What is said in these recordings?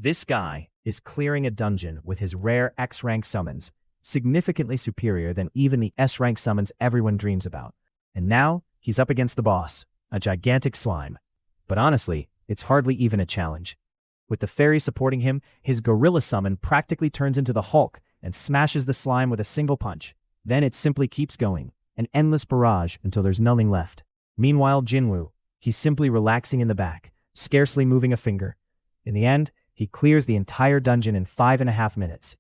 This guy is clearing a dungeon with his rare X-rank summons, significantly superior than even the S-rank summons everyone dreams about. And now, he's up against the boss, a gigantic slime. But honestly, it's hardly even a challenge. With the fairy supporting him, his gorilla summon practically turns into the Hulk and smashes the slime with a single punch. Then it simply keeps going, an endless barrage until there's nothing left. Meanwhile, Jinwoo, he's simply relaxing in the back, scarcely moving a finger. In the end, he clears the entire dungeon in 5.5 minutes.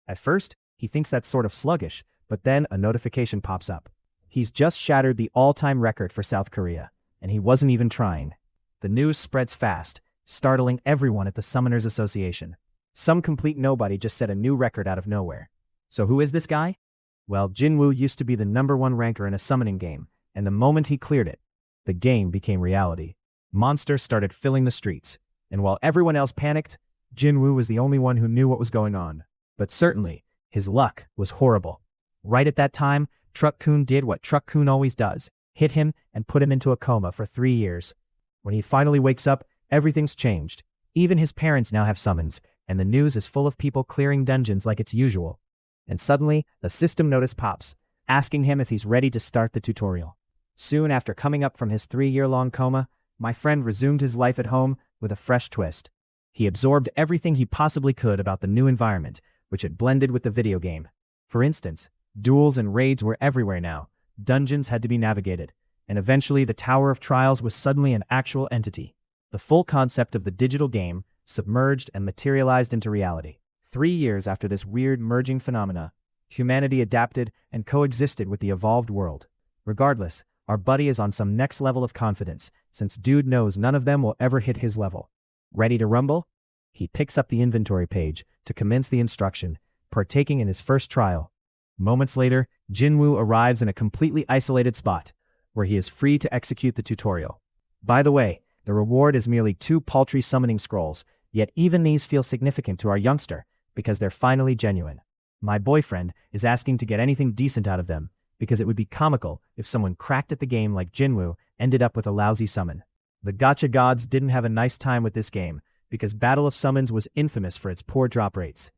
At first, he thinks that's sort of sluggish, but then a notification pops up. He's just shattered the all-time record for South Korea, and he wasn't even trying. The news spreads fast, startling everyone at the Summoners Association. Some complete nobody just set a new record out of nowhere. So who is this guy? Well, Jinwoo used to be the #1 ranker in a summoning game, and the moment he cleared it, the game became reality. Monsters started filling the streets, and while everyone else panicked, Jinwoo was the only one who knew what was going on. But certainly, his luck was horrible. Right at that time, Truck-kun did what Truck-kun always does, hit him and put him into a coma for 3 years. When he finally wakes up, everything's changed. Even his parents now have summons, and the news is full of people clearing dungeons like it's usual. And suddenly, the system notice pops, asking him if he's ready to start the tutorial. Soon after coming up from his 3-year-long coma, my friend resumed his life at home with a fresh twist. He absorbed everything he possibly could about the new environment, which had blended with the video game. For instance, duels and raids were everywhere now, dungeons had to be navigated, and eventually the Tower of Trials was suddenly an actual entity. The full concept of the digital game submerged and materialized into reality. 3 years after this weird merging phenomena, humanity adapted and coexisted with the evolved world. Regardless, our buddy is on some next level of confidence, since dude knows none of them will ever hit his level. Ready to rumble? He picks up the inventory page to commence the instruction, partaking in his first trial. Moments later, Jinwoo arrives in a completely isolated spot, where he is free to execute the tutorial. By the way, the reward is merely 2 paltry summoning scrolls, yet even these feel significant to our youngster, because they're finally genuine. My boyfriend is asking to get anything decent out of them, because it would be comical if someone cracked at the game like Jinwoo ended up with a lousy summon. The gacha gods didn't have a nice time with this game, because Battle of Summons was infamous for its poor drop rates.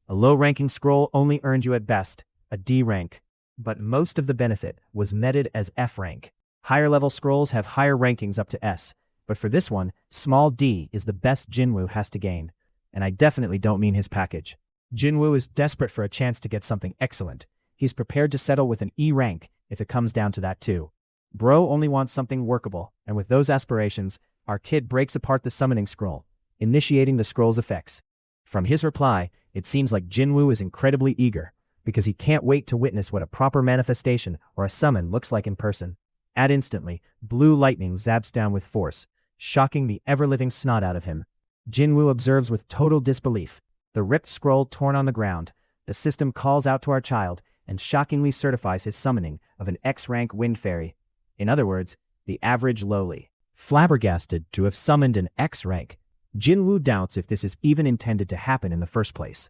A low-ranking scroll only earned you at best a D rank, but most of the benefit was netted as F rank. Higher-level scrolls have higher rankings up to S, but for this one, small D is the best Jinwoo has to gain, and I definitely don't mean his package. Jinwoo is desperate for a chance to get something excellent. He's prepared to settle with an E rank if it comes down to that too. Bro only wants something workable, and with those aspirations, our kid breaks apart the summoning scroll, initiating the scroll's effects. From his reply, it seems like Jinwoo is incredibly eager, because he can't wait to witness what a proper manifestation or a summon looks like in person. Instantly, blue lightning zaps down with force, shocking the ever-living snot out of him. Jinwoo observes with total disbelief, the ripped scroll torn on the ground. The system calls out to our child and shockingly certifies his summoning of an X-rank wind fairy. In other words, the average lowly. Flabbergasted to have summoned an X rank, Jinwoo doubts if this is even intended to happen in the first place.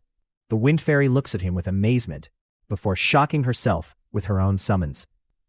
The wind fairy looks at him with amazement, before shocking herself with her own summons.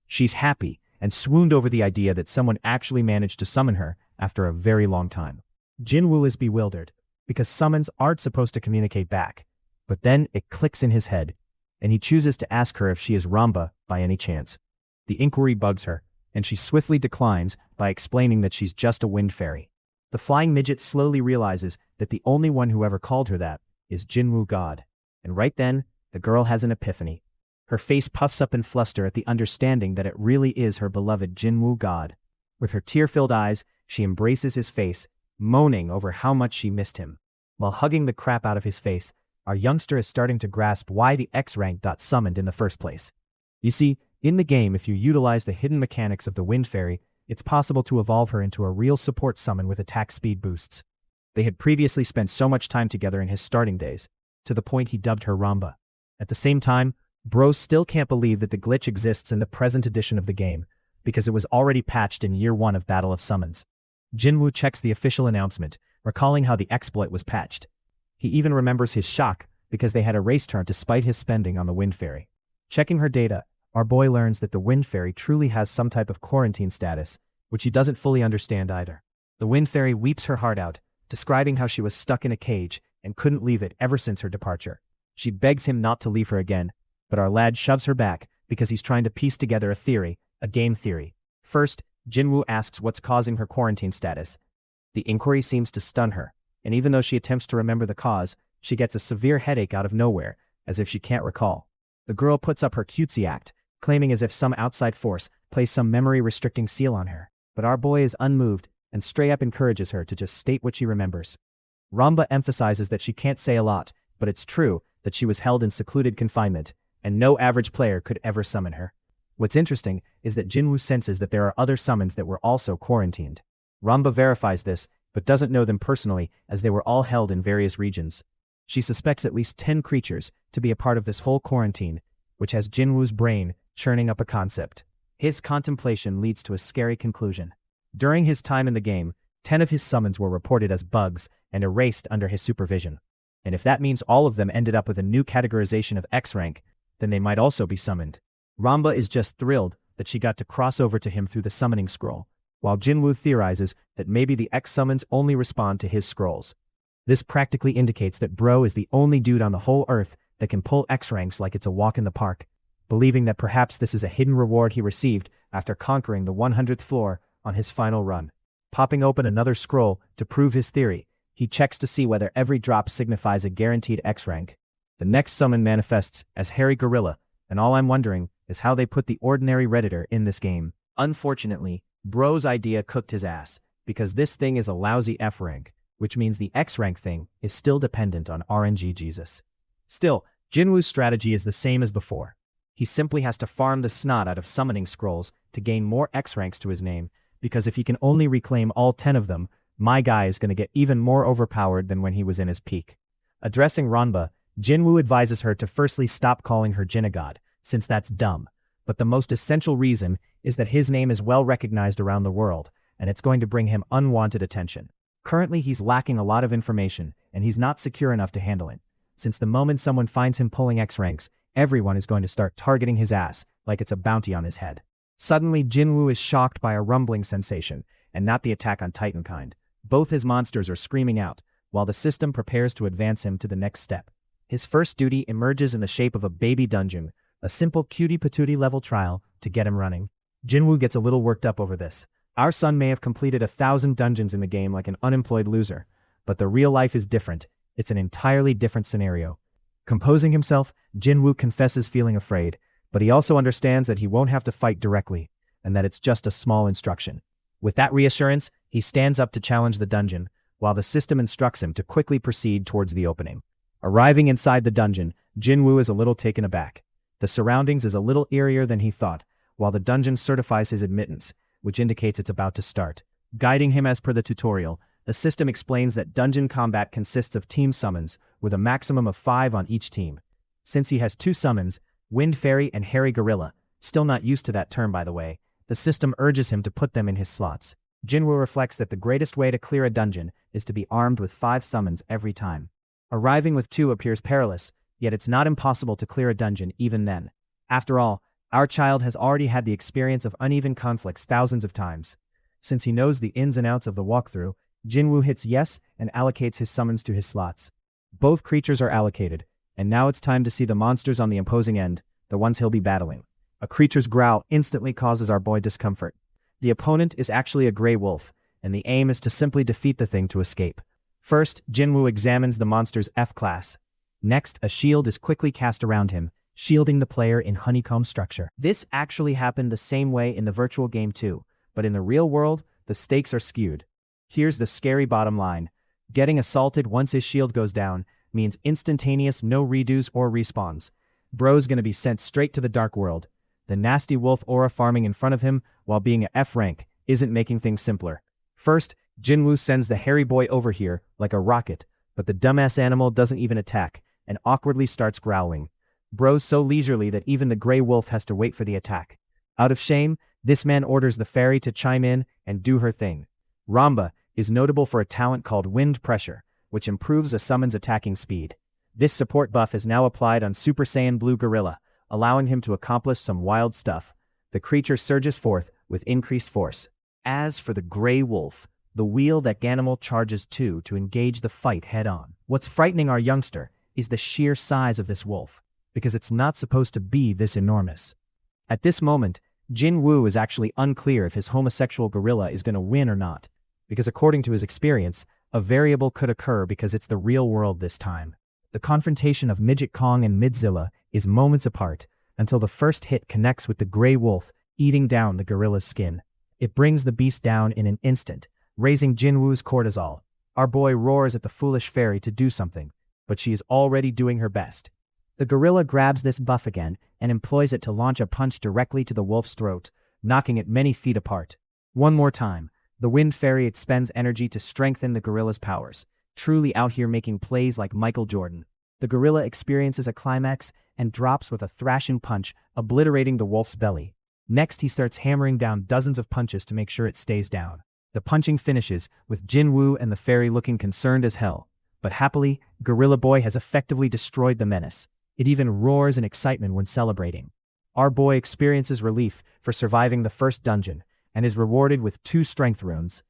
She's happy and swooned over the idea that someone actually managed to summon her after a very long time. Jinwoo is bewildered, because summons aren't supposed to communicate back, but then it clicks in his head, and he chooses to ask her if she is Ramba by any chance. The inquiry bugs her, and she swiftly declines by explaining that she's just a wind fairy. The flying midget slowly realizes that the only one who ever called her that is Jinwoo God. And right then, the girl has an epiphany. Her face puffs up in fluster at the understanding that it really is her beloved Jinwoo God. With her tear-filled eyes, she embraces his face, moaning over how much she missed him. While hugging the crap out of his face, our youngster is starting to grasp why the X rank got summoned in the first place. You see, in the game, if you utilize the hidden mechanics of the wind fairy, it's possible to evolve her into a real support summon with attack speed boosts. They had previously spent so much time together in his starting days, to the point he dubbed her Ramba. At the same time, bros still can't believe that the glitch exists in the present edition of the game, because it was already patched in Year 1 of Battle of Summons. Jinwoo checks the official announcement, recalling how the exploit was patched. He even remembers his shock, because they had erased her despite his spending on the wind fairy. Checking her data, our boy learns that the wind fairy truly has some type of quarantine status, which he doesn't fully understand either. The wind fairy weeps her heart out, describing how she was stuck in a cage and couldn't leave it ever since her departure. She begs him not to leave her again, but our lad shoves her back because he's trying to piece together a theory, a game theory. First, Jinwoo asks what's causing her quarantine status. The inquiry seems to stun her, and even though she attempts to remember the cause, she gets a severe headache out of nowhere, as if she can't recall. The girl puts up her cutesy act, claiming as if some outside force placed some memory-restricting seal on her. But our boy is unmoved and straight up encourages her to just state what she remembers. Ramba emphasizes that she can't say a lot, but it's true that she was held in secluded confinement, and no average player could ever summon her. What's interesting is that Jinwoo senses that there are other summons that were also quarantined. Ramba verifies this, but doesn't know them personally as they were all held in various regions. She suspects at least 10 creatures to be a part of this whole quarantine, which has Jinwoo's brain churning up a concept. His contemplation leads to a scary conclusion. During his time in the game, 10 of his summons were reported as bugs and erased under his supervision. And if that means all of them ended up with a new categorization of X rank, then they might also be summoned. Ramba is just thrilled that she got to cross over to him through the summoning scroll, while Jinwoo theorizes that maybe the X summons only respond to his scrolls. This practically indicates that Bro is the only dude on the whole earth that can pull X ranks like it's a walk in the park, believing that perhaps this is a hidden reward he received after conquering the 100th floor on his final run. Popping open another scroll to prove his theory, he checks to see whether every drop signifies a guaranteed X rank. The next summon manifests as Hairy Gorilla, and all I'm wondering is how they put the ordinary Redditor in this game. Unfortunately, Bro's idea cooked his ass, because this thing is a lousy F rank, which means the X rank thing is still dependent on RNG Jesus. Still, Jinwoo's strategy is the same as before. He simply has to farm the snot out of summoning scrolls to gain more X ranks to his name, because if he can only reclaim all 10 of them, my guy is going to get even more overpowered than when he was in his peak. Addressing Ranba, Jinwoo advises her to firstly stop calling her Jinnagod, since that's dumb. But the most essential reason is that his name is well recognized around the world, and it's going to bring him unwanted attention. Currently he's lacking a lot of information, and he's not secure enough to handle it. Since the moment someone finds him pulling X ranks, everyone is going to start targeting his ass like it's a bounty on his head. Suddenly Jinwoo is shocked by a rumbling sensation, and not the Attack on Titan kind. Both his monsters are screaming out, while the system prepares to advance him to the next step. His first duty emerges in the shape of a baby dungeon, a simple cutie patootie level trial to get him running. Jinwoo gets a little worked up over this. Our son may have completed 1,000 dungeons in the game like an unemployed loser, but the real life is different. It's an entirely different scenario. Composing himself, Jinwoo confesses feeling afraid, but he also understands that he won't have to fight directly, and that it's just a small instruction. With that reassurance, he stands up to challenge the dungeon, while the system instructs him to quickly proceed towards the opening. Arriving inside the dungeon, Jinwoo is a little taken aback. The surroundings is a little eerier than he thought, while the dungeon certifies his admittance, which indicates it's about to start. Guiding him as per the tutorial, the system explains that dungeon combat consists of team summons, with a maximum of 5 on each team. Since he has 2 summons, Wind Fairy and Hairy Gorilla, still not used to that term by the way, the system urges him to put them in his slots. Jinwoo reflects that the greatest way to clear a dungeon is to be armed with 5 summons every time. Arriving with 2 appears perilous, yet it's not impossible to clear a dungeon even then. After all, our child has already had the experience of uneven conflicts thousands of times. Since he knows the ins and outs of the walkthrough, Jinwoo hits yes and allocates his summons to his slots. Both creatures are allocated, and now it's time to see the monsters on the opposing end, the ones he'll be battling. A creature's growl instantly causes our boy discomfort. The opponent is actually a gray wolf, and the aim is to simply defeat the thing to escape. First, Jinwoo examines the monster's F-class. Next, a shield is quickly cast around him, shielding the player in honeycomb structure. This actually happened the same way in the virtual game too, but in the real world, the stakes are skewed. Here's the scary bottom line. Getting assaulted once his shield goes down means instantaneous no redos or respawns. Bro's gonna be sent straight to the dark world. The nasty wolf aura farming in front of him while being a F rank isn't making things simpler. First, Jinwoo sends the hairy boy over here like a rocket, but the dumbass animal doesn't even attack and awkwardly starts growling. Bro's so leisurely that even the gray wolf has to wait for the attack. Out of shame, this man orders the fairy to chime in and do her thing. Ramba is notable for a talent called Wind Pressure, which improves a summon's attacking speed. This support buff is now applied on Super Saiyan Blue Gorilla, allowing him to accomplish some wild stuff. The creature surges forth with increased force. As for the gray wolf, the wheel that Ganimal charges to engage the fight head-on. What's frightening our youngster is the sheer size of this wolf, because it's not supposed to be this enormous. At this moment, Jin Woo is actually unclear if his homosexual gorilla is going to win or not, because according to his experience, a variable could occur because it's the real world this time. The confrontation of Midget Kong and Midzilla is moments apart until the first hit connects with the gray wolf, eating down the gorilla's skin. It brings the beast down in an instant, raising Jin Woo's cortisol. Our boy roars at the foolish fairy to do something, but she is already doing her best. The gorilla grabs this buff again and employs it to launch a punch directly to the wolf's throat, knocking it many feet apart. One more time, the wind fairy expends energy to strengthen the gorilla's powers, truly out here making plays like Michael Jordan. The gorilla experiences a climax and drops with a thrashing punch, obliterating the wolf's belly. Next, he starts hammering down dozens of punches to make sure it stays down. The punching finishes, with Jin Woo and the fairy looking concerned as hell. But happily, Gorilla Boy has effectively destroyed the menace. It even roars in excitement when celebrating. Our boy experiences relief for surviving the first dungeon, and is rewarded with 2 strength runes.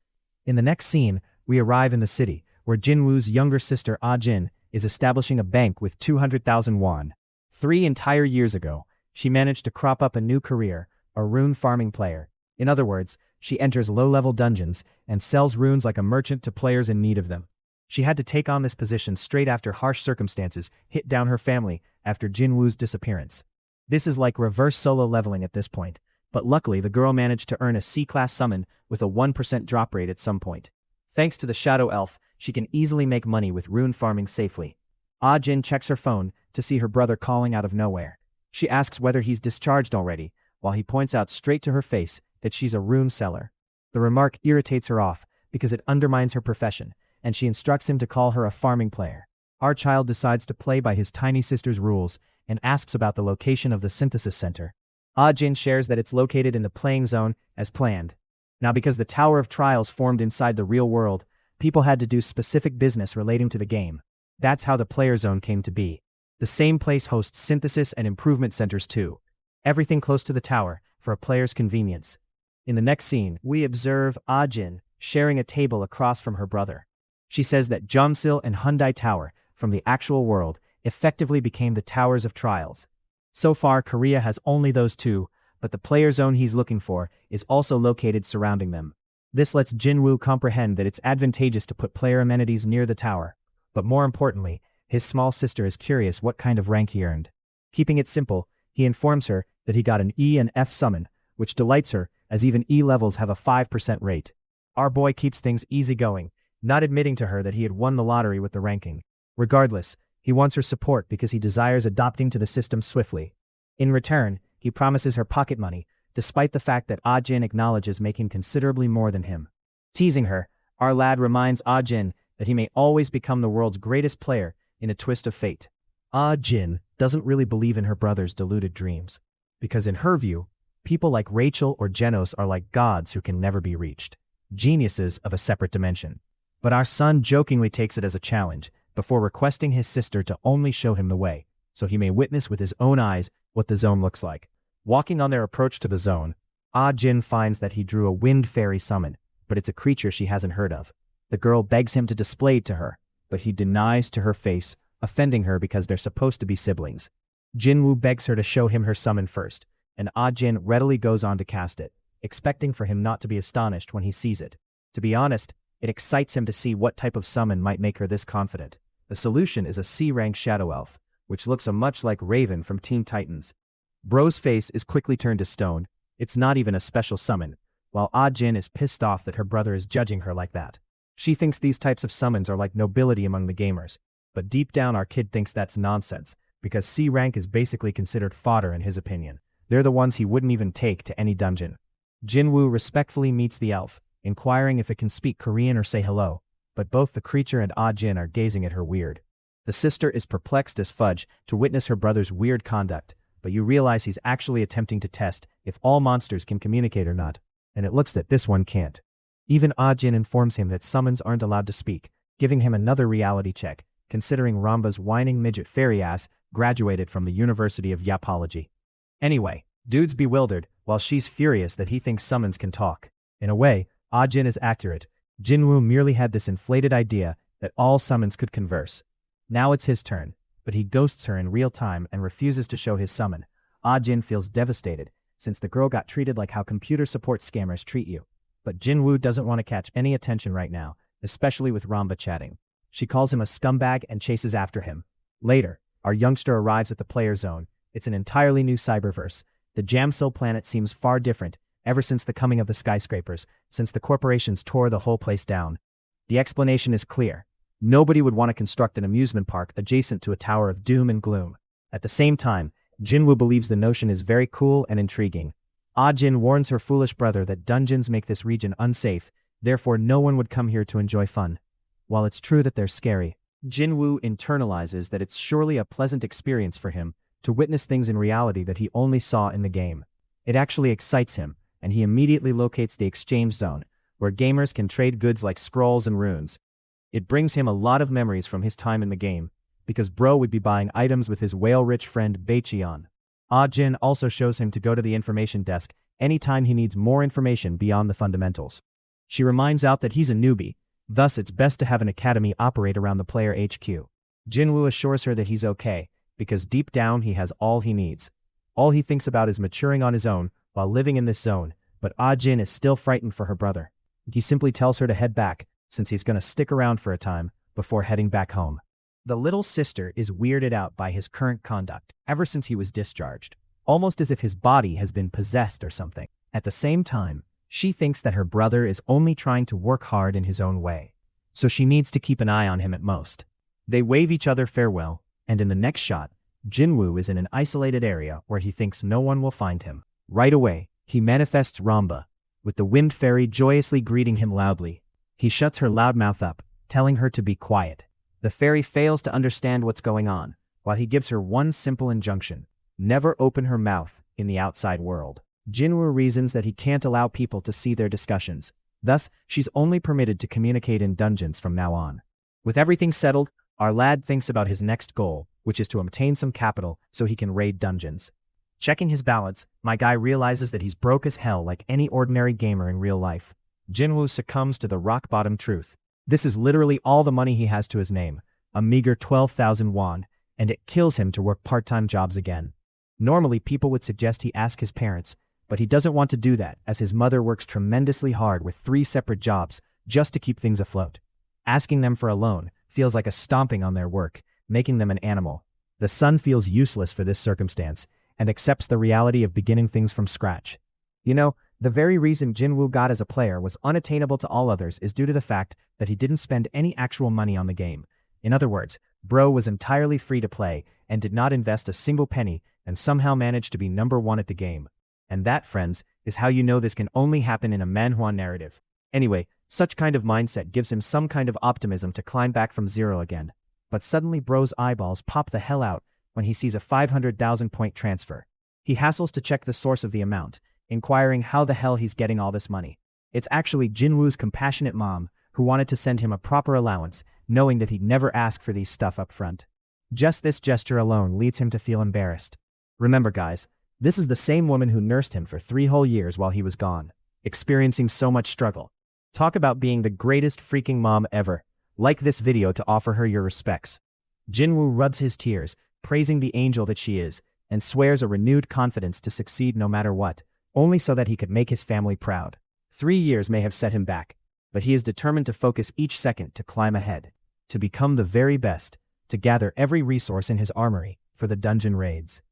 In the next scene, we arrive in the city, where Jin Woo's younger sister Ah Jin is establishing a bank with 200,000 won. 3 entire years ago, she managed to crop up a new career, a rune farming player. In other words, she enters low-level dungeons and sells runes like a merchant to players in need of them. She had to take on this position straight after harsh circumstances hit down her family after Jin Woo's disappearance. This is like reverse solo leveling at this point, but luckily the girl managed to earn a C-class summon with a 1% drop rate at some point. Thanks to the Shadow Elf, she can easily make money with rune farming safely. Ah Jin checks her phone to see her brother calling out of nowhere. She asks whether he's discharged already, while he points out straight to her face that she's a rune seller. The remark irritates her off because it undermines her profession, and she instructs him to call her a farming player. Our child decides to play by his tiny sister's rules and asks about the location of the synthesis center. Ah Jin shares that it's located in the playing zone as planned. Now, because the Tower of Trials formed inside the real world, people had to do specific business relating to the game. That's how the player zone came to be. The same place hosts synthesis and improvement centers too. Everything close to the tower, for a player's convenience. In the next scene, we observe Ah Jin sharing a table across from her brother. She says that Jomsil and Hyundai Tower, from the actual world, effectively became the Towers of Trials. So far, Korea has only those 2, but the player zone he's looking for is also located surrounding them. This lets Jin Woo comprehend that it's advantageous to put player amenities near the tower. But more importantly, his small sister is curious what kind of rank he earned. Keeping it simple, he informs her that he got an E and F summon, which delights her, as even E levels have a 5% rate. Our boy keeps things easygoing, not admitting to her that he had won the lottery with the ranking. Regardless, he wants her support because he desires adopting to the system swiftly. In return, he promises her pocket money, despite the fact that Ah Jin acknowledges making considerably more than him. Teasing her, our lad reminds Ah Jin that he may always become the world's greatest player in a twist of fate. Ah Jin doesn't really believe in her brother's deluded dreams, because in her view, people like Rachel or Genos are like gods who can never be reached, geniuses of a separate dimension. But our son jokingly takes it as a challenge, before requesting his sister to only show him the way, so he may witness with his own eyes what the zone looks like. Walking on their approach to the zone, Ah Jin finds that he drew a wind fairy summon, but it's a creature she hasn't heard of. The girl begs him to display it to her, but he denies to her face, offending her because they're supposed to be siblings. Jin Woo begs her to show him her summon first, and Ah Jin readily goes on to cast it, expecting for him not to be astonished when he sees it. To be honest, it excites him to see what type of summon might make her this confident. The solution is a C-rank Shadow Elf, which looks much like Raven from Teen Titans. Bro's face is quickly turned to stone. It's not even a special summon, while Ah Jin is pissed off that her brother is judging her like that. She thinks these types of summons are like nobility among the gamers, but deep down our kid thinks that's nonsense, because C-rank is basically considered fodder in his opinion. They're the ones he wouldn't even take to any dungeon. Jin Woo respectfully meets the elf, inquiring if it can speak Korean or say hello, but both the creature and Ah Jin are gazing at her weird. The sister is perplexed as fudge to witness her brother's weird conduct, but you realize he's actually attempting to test if all monsters can communicate or not, and it looks that this one can't. Even Ah Jin informs him that summons aren't allowed to speak, giving him another reality check, considering Ramba's whining midget fairy ass graduated from the University of Yapology. Anyway, dude's bewildered, while she's furious that he thinks summons can talk. In a way, Ah Jin is accurate, Jinwoo merely had this inflated idea that all summons could converse. Now it's his turn, but he ghosts her in real time and refuses to show his summon. Jin feels devastated, since the girl got treated like how computer support scammers treat you. But Jinwoo doesn't want to catch any attention right now, especially with Ramba chatting. She calls him a scumbag and chases after him. Later, our youngster arrives at the player zone. It's an entirely new cyberverse. The Jamsil planet seems far different, ever since the coming of the skyscrapers, since the corporations tore the whole place down. The explanation is clear. Nobody would want to construct an amusement park adjacent to a tower of doom and gloom. At the same time, Jinwoo believes the notion is very cool and intriguing. Jin warns her foolish brother that dungeons make this region unsafe, therefore no one would come here to enjoy fun. While it's true that they're scary, Jinwoo internalizes that it's surely a pleasant experience for him to witness things in reality that he only saw in the game. It actually excites him, and he immediately locates the exchange zone, where gamers can trade goods like scrolls and runes. It brings him a lot of memories from his time in the game, because bro would be buying items with his whale-rich friend Baicheon. Jin also shows him to go to the information desk anytime he needs more information beyond the fundamentals. She reminds out that he's a newbie, thus it's best to have an academy operate around the player HQ. Jinwoo assures her that he's okay, because deep down he has all he needs. All he thinks about is maturing on his own while living in this zone, but Jin is still frightened for her brother. He simply tells her to head back, since he's gonna stick around for a time, before heading back home. The little sister is weirded out by his current conduct ever since he was discharged, almost as if his body has been possessed or something. At the same time, she thinks that her brother is only trying to work hard in his own way, so she needs to keep an eye on him at most. They wave each other farewell, and in the next shot, Jinwoo is in an isolated area where he thinks no one will find him. Right away, he manifests Ramba, with the wind fairy joyously greeting him loudly. He shuts her loud mouth up, telling her to be quiet. The fairy fails to understand what's going on, while he gives her one simple injunction: never open her mouth in the outside world. Jinwoo reasons that he can't allow people to see their discussions, thus she's only permitted to communicate in dungeons from now on. With everything settled, our lad thinks about his next goal, which is to obtain some capital so he can raid dungeons. Checking his balance, my guy realizes that he's broke as hell like any ordinary gamer in real life. Jinwoo succumbs to the rock-bottom truth. This is literally all the money he has to his name, a meager 12,000 won, and it kills him to work part-time jobs again. Normally people would suggest he ask his parents, but he doesn't want to do that as his mother works tremendously hard with 3 separate jobs just to keep things afloat. Asking them for a loan feels like a stomping on their work, making them an animal. The son feels useless for this circumstance and accepts the reality of beginning things from scratch. You know, the very reason Jinwoo got as a player was unattainable to all others is due to the fact that he didn't spend any actual money on the game. In other words, bro was entirely free to play and did not invest a single penny and somehow managed to be number 1 at the game. And that, friends, is how you know this can only happen in a manhwa narrative. Anyway, such kind of mindset gives him some kind of optimism to climb back from zero again. But suddenly bro's eyeballs pop the hell out when he sees a 500,000 point transfer. He hassles to check the source of the amount, inquiring how the hell he's getting all this money. It's actually Jinwoo's compassionate mom, who wanted to send him a proper allowance, knowing that he'd never ask for these stuff up front. Just this gesture alone leads him to feel embarrassed. Remember guys, this is the same woman who nursed him for 3 whole years while he was gone, experiencing so much struggle. Talk about being the greatest freaking mom ever. Like this video to offer her your respects. Jinwoo rubs his tears, praising the angel that she is, and swears a renewed confidence to succeed no matter what, only so that he could make his family proud. 3 years may have set him back, but he is determined to focus each second to climb ahead, to become the very best, to gather every resource in his armory for the dungeon raids.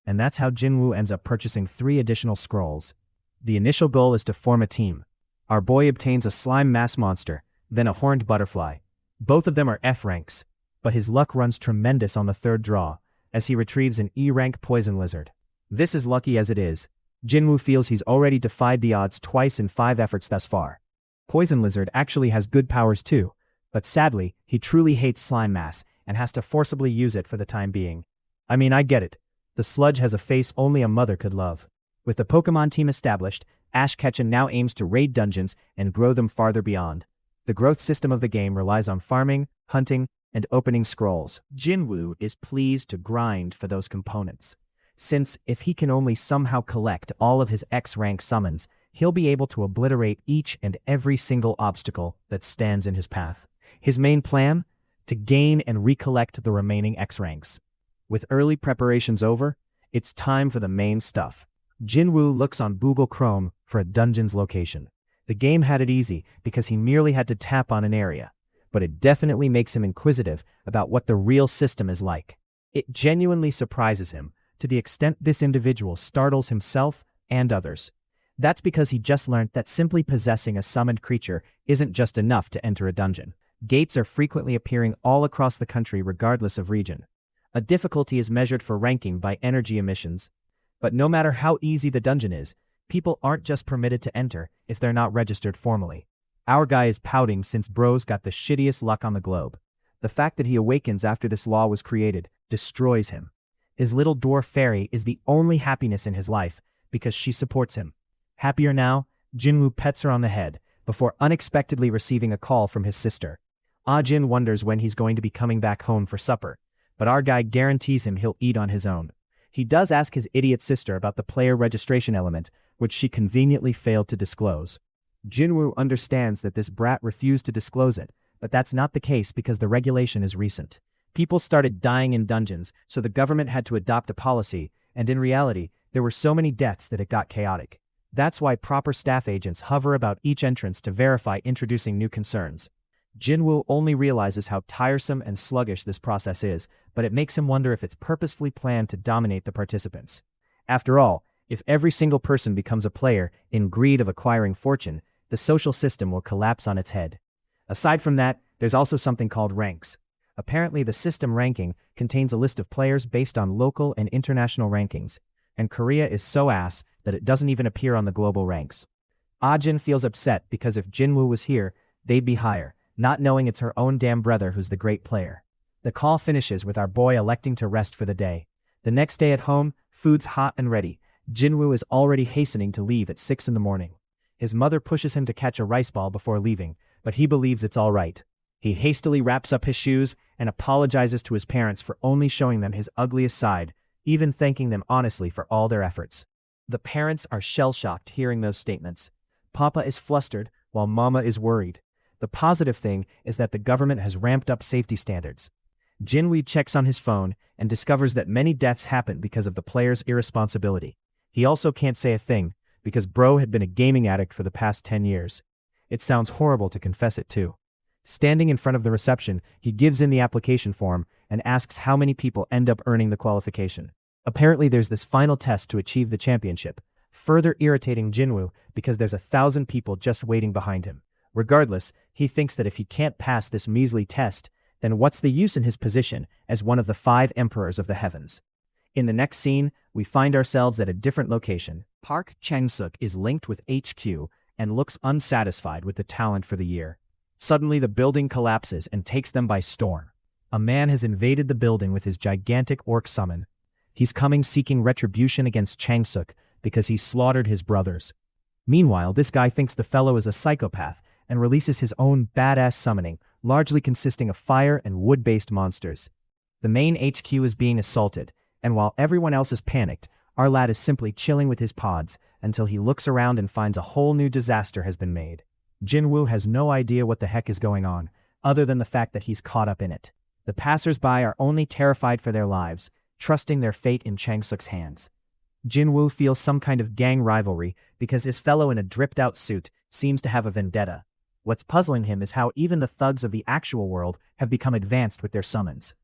And that's how Jinwoo ends up purchasing 3 additional scrolls. The initial goal is to form a team. Our boy obtains a slime mass monster, then a horned butterfly. Both of them are F ranks, but his luck runs tremendous on the 3rd draw, as he retrieves an E rank poison lizard. This is lucky as it is. Jinwoo feels he's already defied the odds twice in 5 efforts thus far. Poison lizard actually has good powers too, but sadly, he truly hates slime mass and has to forcibly use it for the time being. I mean, I get it. The sludge has a face only a mother could love. With the Pokemon team established, Ash Ketchum now aims to raid dungeons and grow them farther beyond. The growth system of the game relies on farming, hunting, and opening scrolls. Jinwoo is pleased to grind for those components, since if he can only somehow collect all of his X-rank summons, he'll be able to obliterate each and every single obstacle that stands in his path. His main plan? To gain and recollect the remaining X ranks. With early preparations over, it's time for the main stuff. Jinwoo looks on Google Chrome for a dungeon's location. The game had it easy because he merely had to tap on an area, but it definitely makes him inquisitive about what the real system is like. It genuinely surprises him, to the extent this individual startles himself and others. That's because he just learned that simply possessing a summoned creature isn't just enough to enter a dungeon. Gates are frequently appearing all across the country regardless of region. A difficulty is measured for ranking by energy emissions. But no matter how easy the dungeon is, people aren't just permitted to enter if they're not registered formally. Our guy is pouting since bro's got the shittiest luck on the globe. The fact that he awakens after this law was created destroys him. His little dwarf fairy is the only happiness in his life because she supports him. Happier now, Jinwoo pets her on the head before unexpectedly receiving a call from his sister. Ah-jin wonders when he's going to be coming back home for supper, but our guy guarantees him he'll eat on his own. He does ask his idiot sister about the player registration element, which she conveniently failed to disclose. Jinwoo understands that this brat refused to disclose it, but that's not the case because the regulation is recent. People started dying in dungeons, so the government had to adopt a policy, and in reality, there were so many deaths that it got chaotic. That's why proper staff agents hover about each entrance to verify introducing new concerns. Jinwoo only realizes how tiresome and sluggish this process is, but it makes him wonder if it's purposefully planned to dominate the participants. After all, if every single person becomes a player in greed of acquiring fortune, the social system will collapse on its head. Aside from that, there's also something called ranks. Apparently the system ranking contains a list of players based on local and international rankings, and Korea is so ass that it doesn't even appear on the global ranks. Ah-jin feels upset because if Jinwoo was here, they'd be higher, not knowing it's her own damn brother who's the great player. The call finishes with our boy electing to rest for the day. The next day at home, food's hot and ready. Jinwoo is already hastening to leave at 6 in the morning. His mother pushes him to catch a rice ball before leaving, but he believes it's all right. He hastily wraps up his shoes and apologizes to his parents for only showing them his ugliest side, even thanking them honestly for all their efforts. The parents are shell-shocked hearing those statements. Papa is flustered, while Mama is worried. The positive thing is that the government has ramped up safety standards. Jinwoo checks on his phone and discovers that many deaths happen because of the player's irresponsibility. He also can't say a thing, because bro had been a gaming addict for the past 10 years. It sounds horrible to confess it too. Standing in front of the reception, he gives in the application form and asks how many people end up earning the qualification. Apparently there's this final test to achieve the championship, further irritating Jinwoo because there's 1,000 people just waiting behind him. Regardless, he thinks that if he can't pass this measly test, then what's the use in his position as one of the 5 emperors of the heavens? In the next scene, we find ourselves at a different location. Park Chang-suk is linked with HQ and looks unsatisfied with the talent for the year. Suddenly the building collapses and takes them by storm. A man has invaded the building with his gigantic orc summon. He's coming seeking retribution against Chang-suk because he slaughtered his brothers. Meanwhile, this guy thinks the fellow is a psychopath and releases his own badass summoning, largely consisting of fire and wood-based monsters. The main HQ is being assaulted, and while everyone else is panicked, our lad is simply chilling with his pods until he looks around and finds a whole new disaster has been made. Jinwoo has no idea what the heck is going on, other than the fact that he's caught up in it. The passers-by are only terrified for their lives, trusting their fate in Chang-suk's hands. Jinwoo feels some kind of gang rivalry because his fellow in a dripped-out suit seems to have a vendetta. What's puzzling him is how even the thugs of the actual world have become advanced with their summons.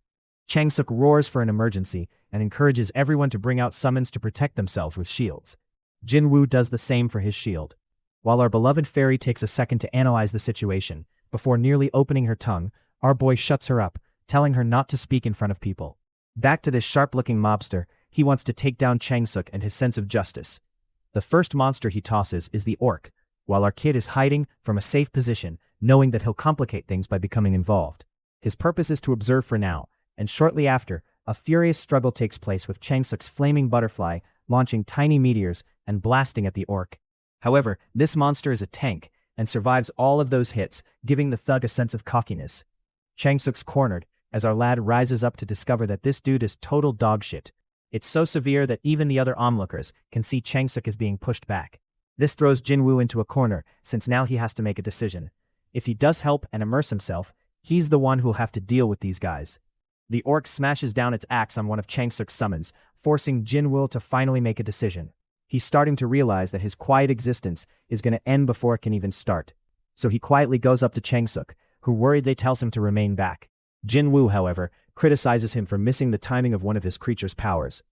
Chang-suk roars for an emergency and encourages everyone to bring out summons to protect themselves with shields. Jinwoo does the same for his shield. While our beloved fairy takes a second to analyze the situation, before nearly opening her tongue, our boy shuts her up, telling her not to speak in front of people. Back to this sharp-looking mobster, he wants to take down Chang-suk and his sense of justice. The first monster he tosses is the orc, while our kid is hiding from a safe position, knowing that he'll complicate things by becoming involved. His purpose is to observe for now, and shortly after, a furious struggle takes place with Chang-suk's flaming butterfly, launching tiny meteors and blasting at the orc. However, this monster is a tank, and survives all of those hits, giving the thug a sense of cockiness. Chang-suk's cornered, as our lad rises up to discover that this dude is total dog shit. It's so severe that even the other onlookers can see Chang-suk is being pushed back. This throws Jinwoo into a corner, since now he has to make a decision. If he does help and immerse himself, he's the one who'll have to deal with these guys. The orc smashes down its axe on one of Changsuk's summons, forcing Jinwoo to finally make a decision. He's starting to realize that his quiet existence is going to end before it can even start. So he quietly goes up to Changsuk, who worriedly tells him to remain back. Jinwoo, however, criticizes him for missing the timing of one of his creature's powers.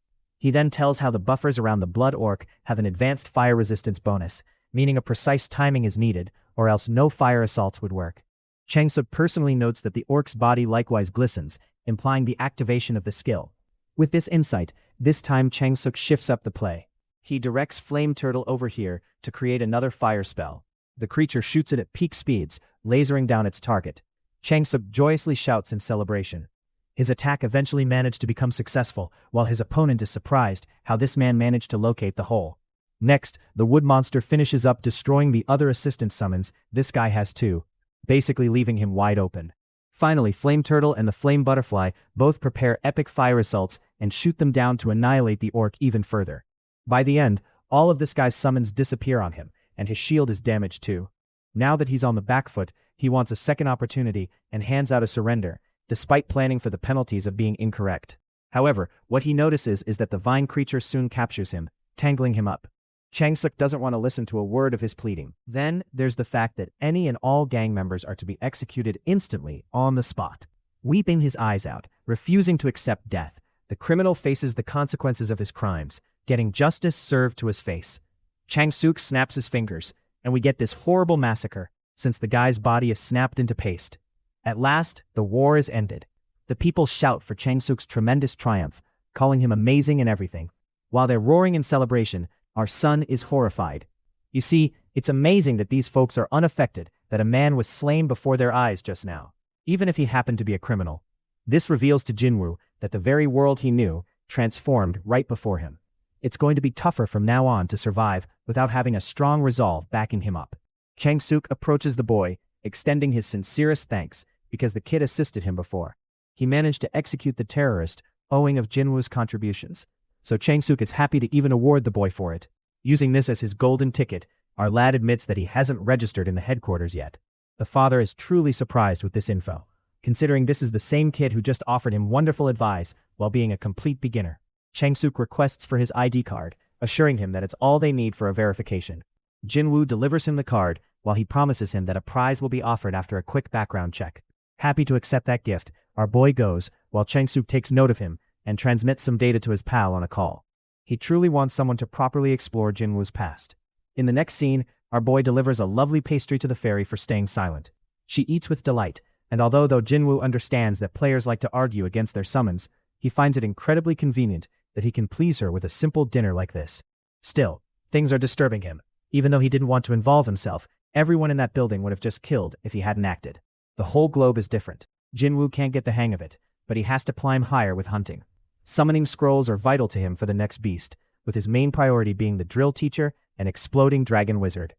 He then tells how the buffers around the blood orc have an advanced fire resistance bonus, meaning a precise timing is needed, or else no fire assaults would work. Changsuk personally notes that the orc's body likewise glistens, implying the activation of the skill. With this insight, this time Changsuk shifts up the play. He directs Flame Turtle over here to create another fire spell. The creature shoots it at peak speeds, lasering down its target. Changsuk joyously shouts in celebration. His attack eventually managed to become successful, while his opponent is surprised how this man managed to locate the hole. Next, the wood monster finishes up destroying the other assistant summons this guy has too, basically leaving him wide open. Finally, Flame Turtle and the Flame Butterfly both prepare epic fire assaults and shoot them down to annihilate the orc even further. By the end, all of this guy's summons disappear on him, and his shield is damaged too. Now that he's on the back foot, he wants a second opportunity and hands out a surrender, despite planning for the penalties of being incorrect. However, what he notices is that the vine creature soon captures him, tangling him up. Changsuk doesn't want to listen to a word of his pleading. Then, there's the fact that any and all gang members are to be executed instantly on the spot. Weeping his eyes out, refusing to accept death, the criminal faces the consequences of his crimes, getting justice served to his face. Changsuk snaps his fingers, and we get this horrible massacre, since the guy's body is snapped into paste. At last, the war is ended. The people shout for Changsuk's tremendous triumph, calling him amazing and everything. While they're roaring in celebration, our son is horrified. You see, it's amazing that these folks are unaffected that a man was slain before their eyes just now, even if he happened to be a criminal. This reveals to Jinwoo that the very world he knew transformed right before him. It's going to be tougher from now on to survive without having a strong resolve backing him up. Changsuk approaches the boy, extending his sincerest thanks because the kid assisted him before. He managed to execute the terrorist, owing of Jinwoo's contributions. So Changsuk is happy to even award the boy for it. Using this as his golden ticket, our lad admits that he hasn't registered in the headquarters yet. The father is truly surprised with this info, considering this is the same kid who just offered him wonderful advice while being a complete beginner. Changsuk requests for his ID card, assuring him that it's all they need for a verification. Jinwoo delivers him the card, while he promises him that a prize will be offered after a quick background check. Happy to accept that gift, our boy goes, while Changsuk takes note of him and transmits some data to his pal on a call. He truly wants someone to properly explore Jinwoo's past. In the next scene, our boy delivers a lovely pastry to the fairy for staying silent. She eats with delight, and although Jinwoo understands that players like to argue against their summons, he finds it incredibly convenient that he can please her with a simple dinner like this. Still, things are disturbing him. Even though he didn't want to involve himself, everyone in that building would have just killed if he hadn't acted. The whole globe is different. Jinwoo can't get the hang of it, but he has to climb higher with hunting. Summoning scrolls are vital to him for the next beast, with his main priority being the drill teacher and exploding dragon wizard.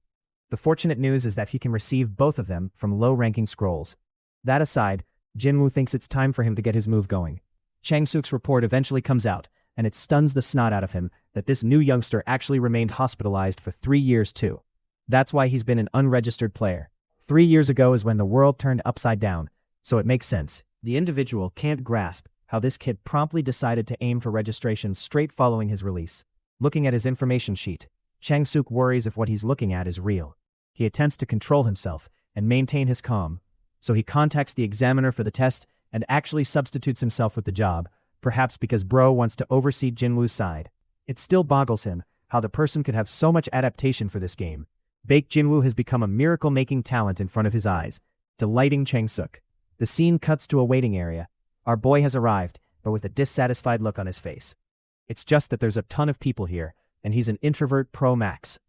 The fortunate news is that he can receive both of them from low-ranking scrolls. That aside, Jinwoo thinks it's time for him to get his move going. Changsuk's report eventually comes out, and it stuns the snot out of him that this new youngster actually remained hospitalized for 3 years too. That's why he's been an unregistered player. 3 years ago is when the world turned upside down, so it makes sense. The individual can't grasp how this kid promptly decided to aim for registration straight following his release. Looking at his information sheet, Changsuk worries if what he's looking at is real. He attempts to control himself and maintain his calm, so he contacts the examiner for the test and actually substitutes himself with the job, perhaps because bro wants to oversee Jinwoo's side. It still boggles him how the person could have so much adaptation for this game. Bake Jinwoo has become a miracle-making talent in front of his eyes, delighting Changsuk. The scene cuts to a waiting area. Our boy has arrived, but with a dissatisfied look on his face. It's just that there's a ton of people here, and he's an introvert pro max.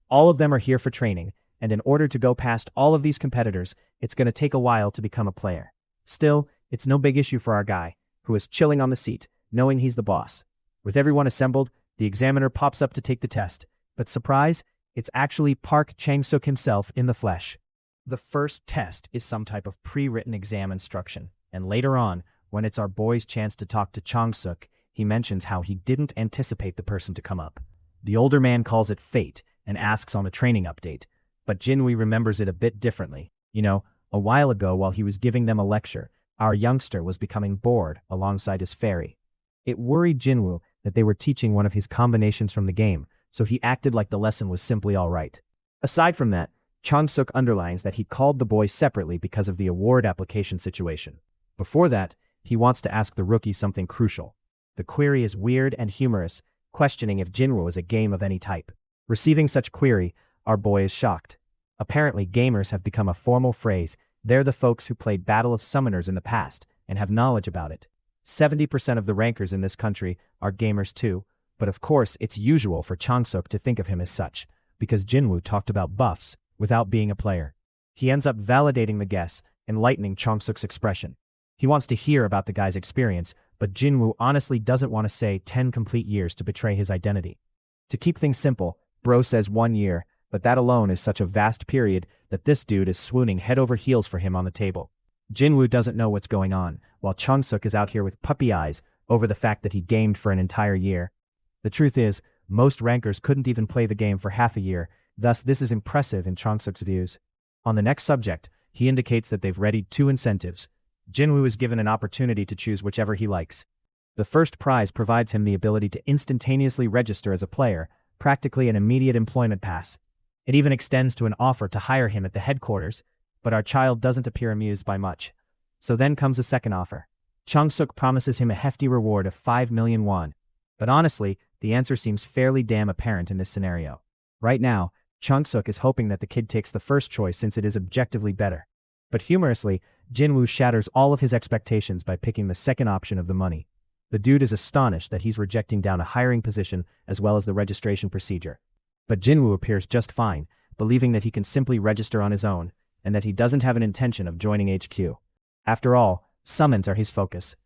All of them are here for training, and in order to go past all of these competitors, it's going to take a while to become a player. Still, it's no big issue for our guy, who is chilling on the seat, knowing he's the boss. With everyone assembled, the examiner pops up to take the test, but surprise, it's actually Park Changsuk himself in the flesh. The first test is some type of pre-written exam instruction, and later on, when it's our boy's chance to talk to Changsuk, he mentions how he didn't anticipate the person to come up. The older man calls it fate, and asks on a training update. But Jinwoo remembers it a bit differently. A while ago while he was giving them a lecture, our youngster was becoming bored alongside his fairy. It worried Jinwoo that they were teaching one of his combinations from the game, so he acted like the lesson was simply alright. Aside from that, Changsuk underlines that he called the boy separately because of the award application situation. Before that, he wants to ask the rookie something crucial. The query is weird and humorous, questioning if Jinwoo is a game of any type. Receiving such query, our boy is shocked. Apparently, gamers have become a formal phrase. They're the folks who played Battle of Summoners in the past and have knowledge about it. 70% of the rankers in this country are gamers too, but of course it's usual for Changsuk to think of him as such, because Jinwoo talked about buffs without being a player. He ends up validating the guess, enlightening Changsuk's expression. He wants to hear about the guy's experience, but Jinwoo honestly doesn't want to say 10 complete years to betray his identity. To keep things simple, bro says 1 year, but that alone is such a vast period that this dude is swooning head over heels for him on the table. Jinwoo doesn't know what's going on, while Changsuk is out here with puppy eyes over the fact that he gamed for an entire year. The truth is, most rankers couldn't even play the game for half a year, thus this is impressive in Changsuk's views. On the next subject, he indicates that they've readied 2 incentives. Jinwoo is given an opportunity to choose whichever he likes. The first prize provides him the ability to instantaneously register as a player, practically an immediate employment pass. It even extends to an offer to hire him at the headquarters, but our child doesn't appear amused by much. So then comes a second offer. Changsuk promises him a hefty reward of 5 million won. But honestly, the answer seems fairly damn apparent in this scenario. Right now, Changsuk is hoping that the kid takes the first choice since it is objectively better. But humorously, Jinwoo shatters all of his expectations by picking the second option of the money. The dude is astonished that he's rejecting down a hiring position as well as the registration procedure. But Jinwoo appears just fine, believing that he can simply register on his own, and that he doesn't have an intention of joining HQ. After all, summons are his focus.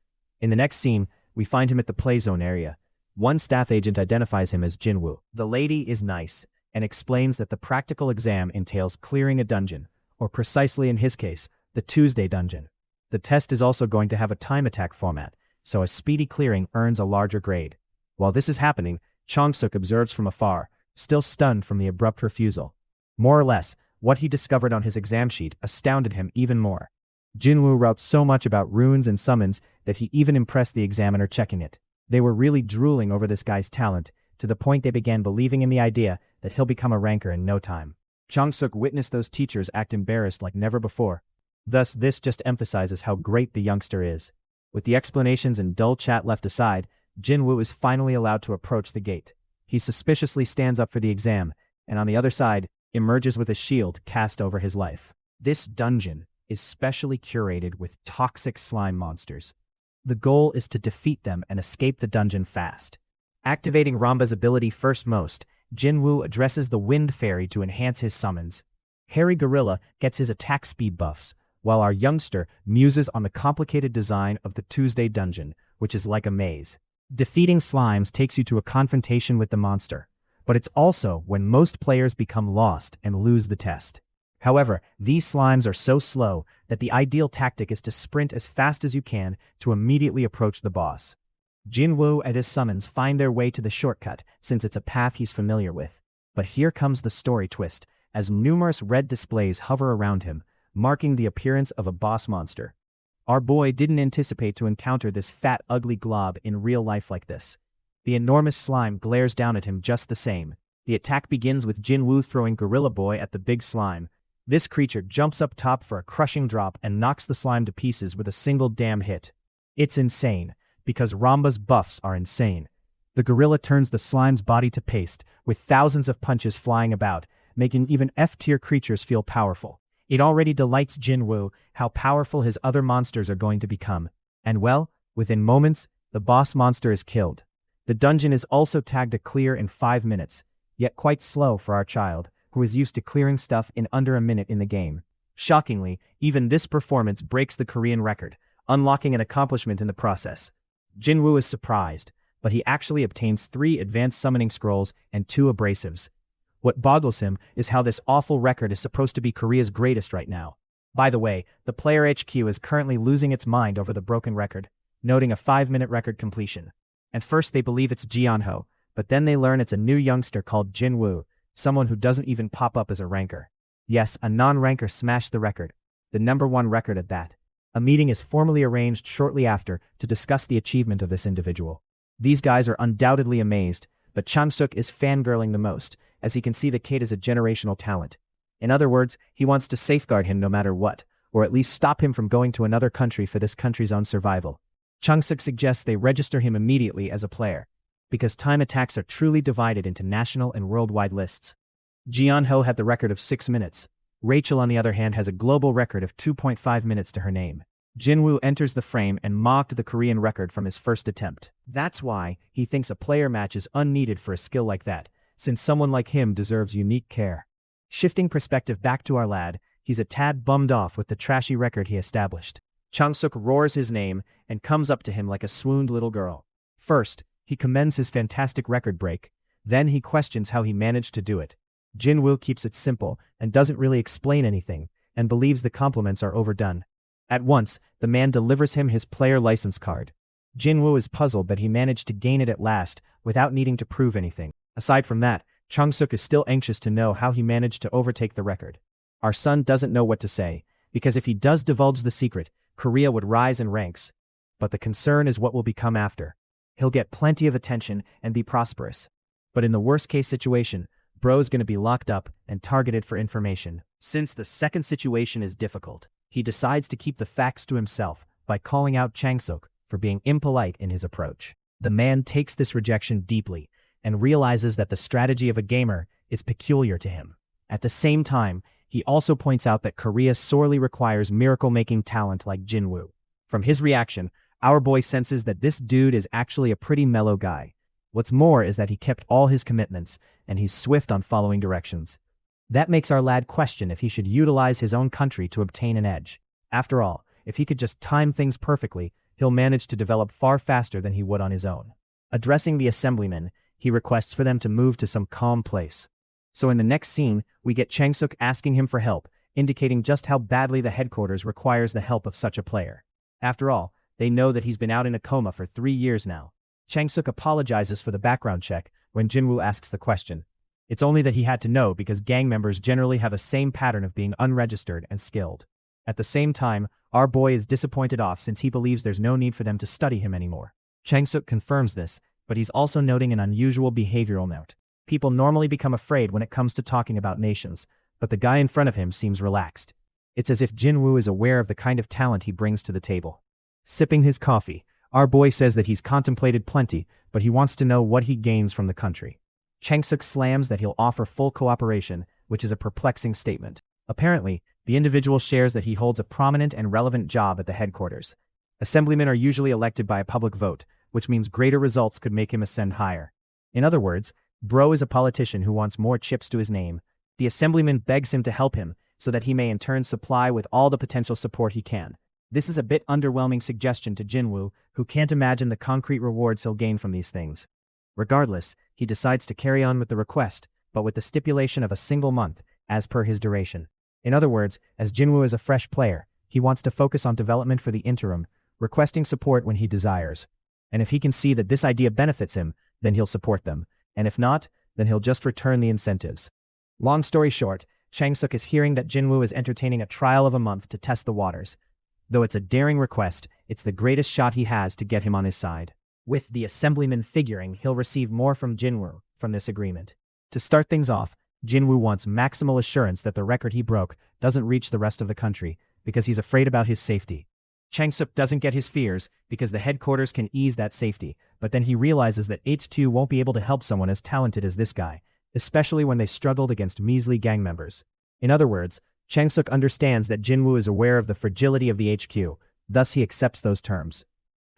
In the next scene, we find him at the playzone area. One staff agent identifies him as Jinwoo. The lady is nice, and explains that the practical exam entails clearing a dungeon, or precisely in his case, the Tuesday dungeon. The test is also going to have a time attack format, so a speedy clearing earns a larger grade. While this is happening, Changsuk observes from afar, still stunned from the abrupt refusal. More or less, what he discovered on his exam sheet astounded him even more. Jinwoo wrote so much about runes and summons that he even impressed the examiner checking it. They were really drooling over this guy's talent, to the point they began believing in the idea that he'll become a ranker in no time. Changsuk witnessed those teachers act embarrassed like never before. Thus, this just emphasizes how great the youngster is. With the explanations and dull chat left aside, Jinwoo is finally allowed to approach the gate. He suspiciously stands up for the exam, and on the other side, emerges with a shield cast over his life. This dungeon is specially curated with toxic slime monsters. The goal is to defeat them and escape the dungeon fast. Activating Ramba's ability first most, Jinwoo addresses the Wind Fairy to enhance his summons. Hairy Gorilla gets his attack speed buffs, while our youngster muses on the complicated design of the Tuesday dungeon, which is like a maze. Defeating slimes takes you to a confrontation with the monster, but it's also when most players become lost and lose the test. However, these slimes are so slow that the ideal tactic is to sprint as fast as you can to immediately approach the boss. Jinwoo and his summons find their way to the shortcut since it's a path he's familiar with. But here comes the story twist, as numerous red displays hover around him, marking the appearance of a boss monster. Our boy didn't anticipate to encounter this fat, ugly glob in real life like this. The enormous slime glares down at him just the same. The attack begins with Jinwoo throwing Gorilla Boy at the big slime. This creature jumps up top for a crushing drop and knocks the slime to pieces with a single damn hit. It's insane, because Ramba's buffs are insane. The gorilla turns the slime's body to paste, with thousands of punches flying about, making even F-tier creatures feel powerful. It already delights Jinwoo how powerful his other monsters are going to become. And well, within moments, the boss monster is killed. The dungeon is also tagged to clear in 5 minutes, yet quite slow for our child, who is used to clearing stuff in under a minute in the game. Shockingly, even this performance breaks the Korean record, unlocking an accomplishment in the process. Jinwoo is surprised, but he actually obtains 3 advanced summoning scrolls and 2 abrasives. What boggles him is how this awful record is supposed to be Korea's greatest right now. By the way, the player HQ is currently losing its mind over the broken record, noting a 5-minute record completion. At first they believe it's Jeonho, but then they learn it's a new youngster called Jinwoo, Someone who doesn't even pop up as a ranker. Yes, a non-ranker smashed the record. The #1 record at that. A meeting is formally arranged shortly after to discuss the achievement of this individual. These guys are undoubtedly amazed, but Chang-suk is fangirling the most, as he can see the kid is a generational talent. In other words, he wants to safeguard him no matter what, or at least stop him from going to another country for this country's own survival. Chang-suk suggests they register him immediately as a player, because time attacks are truly divided into national and worldwide lists. Jian-ho had the record of 6 minutes. Rachel, on the other hand, has a global record of 2.5 minutes to her name. Jinwoo enters the frame and mocked the Korean record from his first attempt. That's why he thinks a player match is unneeded for a skill like that, since someone like him deserves unique care. Shifting perspective back to our lad, he's a tad bummed off with the trashy record he established. Chang-suk roars his name and comes up to him like a swooned little girl. First, he commends his fantastic record break. Then he questions how he managed to do it. Jinwoo keeps it simple and doesn't really explain anything, and believes the compliments are overdone. At once, the man delivers him his player license card. Jinwoo is puzzled that he managed to gain it at last without needing to prove anything. Aside from that, Chang-suk is still anxious to know how he managed to overtake the record. Our son doesn't know what to say, because if he does divulge the secret, Korea would rise in ranks. But the concern is what will become after. He'll get plenty of attention and be prosperous. But in the worst-case situation, bro's gonna be locked up and targeted for information. Since the second situation is difficult, he decides to keep the facts to himself by calling out Chang-suk for being impolite in his approach. The man takes this rejection deeply and realizes that the strategy of a gamer is peculiar to him. At the same time, he also points out that Korea sorely requires miracle-making talent like Jinwoo. From his reaction, our boy senses that this dude is actually a pretty mellow guy. What's more is that he kept all his commitments, and he's swift on following directions. That makes our lad question if he should utilize his own country to obtain an edge. After all, if he could just time things perfectly, he'll manage to develop far faster than he would on his own. Addressing the assemblymen, he requests for them to move to some calm place. So in the next scene, we get Chang-suk asking him for help, indicating just how badly the headquarters requires the help of such a player. After all, they know that he's been out in a coma for 3 years now. Chang-suk apologizes for the background check when Jinwoo asks the question. It's only that he had to know because gang members generally have the same pattern of being unregistered and skilled. At the same time, our boy is disappointed off since he believes there's no need for them to study him anymore. Chang-suk confirms this, but he's also noting an unusual behavioral note. People normally become afraid when it comes to talking about nations, but the guy in front of him seems relaxed. It's as if Jinwoo is aware of the kind of talent he brings to the table. Sipping his coffee, our boy says that he's contemplated plenty, but he wants to know what he gains from the country. Chang-suk slams that he'll offer full cooperation, which is a perplexing statement. Apparently, the individual shares that he holds a prominent and relevant job at the headquarters. Assemblymen are usually elected by a public vote, which means greater results could make him ascend higher. In other words, bro is a politician who wants more chips to his name. The assemblyman begs him to help him, so that he may in turn supply with all the potential support he can. This is a bit underwhelming suggestion to Jinwoo, who can't imagine the concrete rewards he'll gain from these things. Regardless, he decides to carry on with the request, but with the stipulation of a single month, as per his duration. In other words, as Jinwoo is a fresh player, he wants to focus on development for the interim, requesting support when he desires. And if he can see that this idea benefits him, then he'll support them, and if not, then he'll just return the incentives. Long story short, Chang-suk is hearing that Jinwoo is entertaining a trial of a month to test the waters. Though it's a daring request, it's the greatest shot he has to get him on his side. With the assemblyman figuring he'll receive more from Jinwoo from this agreement. To start things off, Jinwoo wants maximal assurance that the record he broke doesn't reach the rest of the country, because he's afraid about his safety. Chang-suk doesn't get his fears, because the headquarters can ease that safety, but then he realizes that H2 won't be able to help someone as talented as this guy, especially when they struggled against measly gang members. In other words, Chang-suk understands that Jinwoo is aware of the fragility of the HQ, thus he accepts those terms.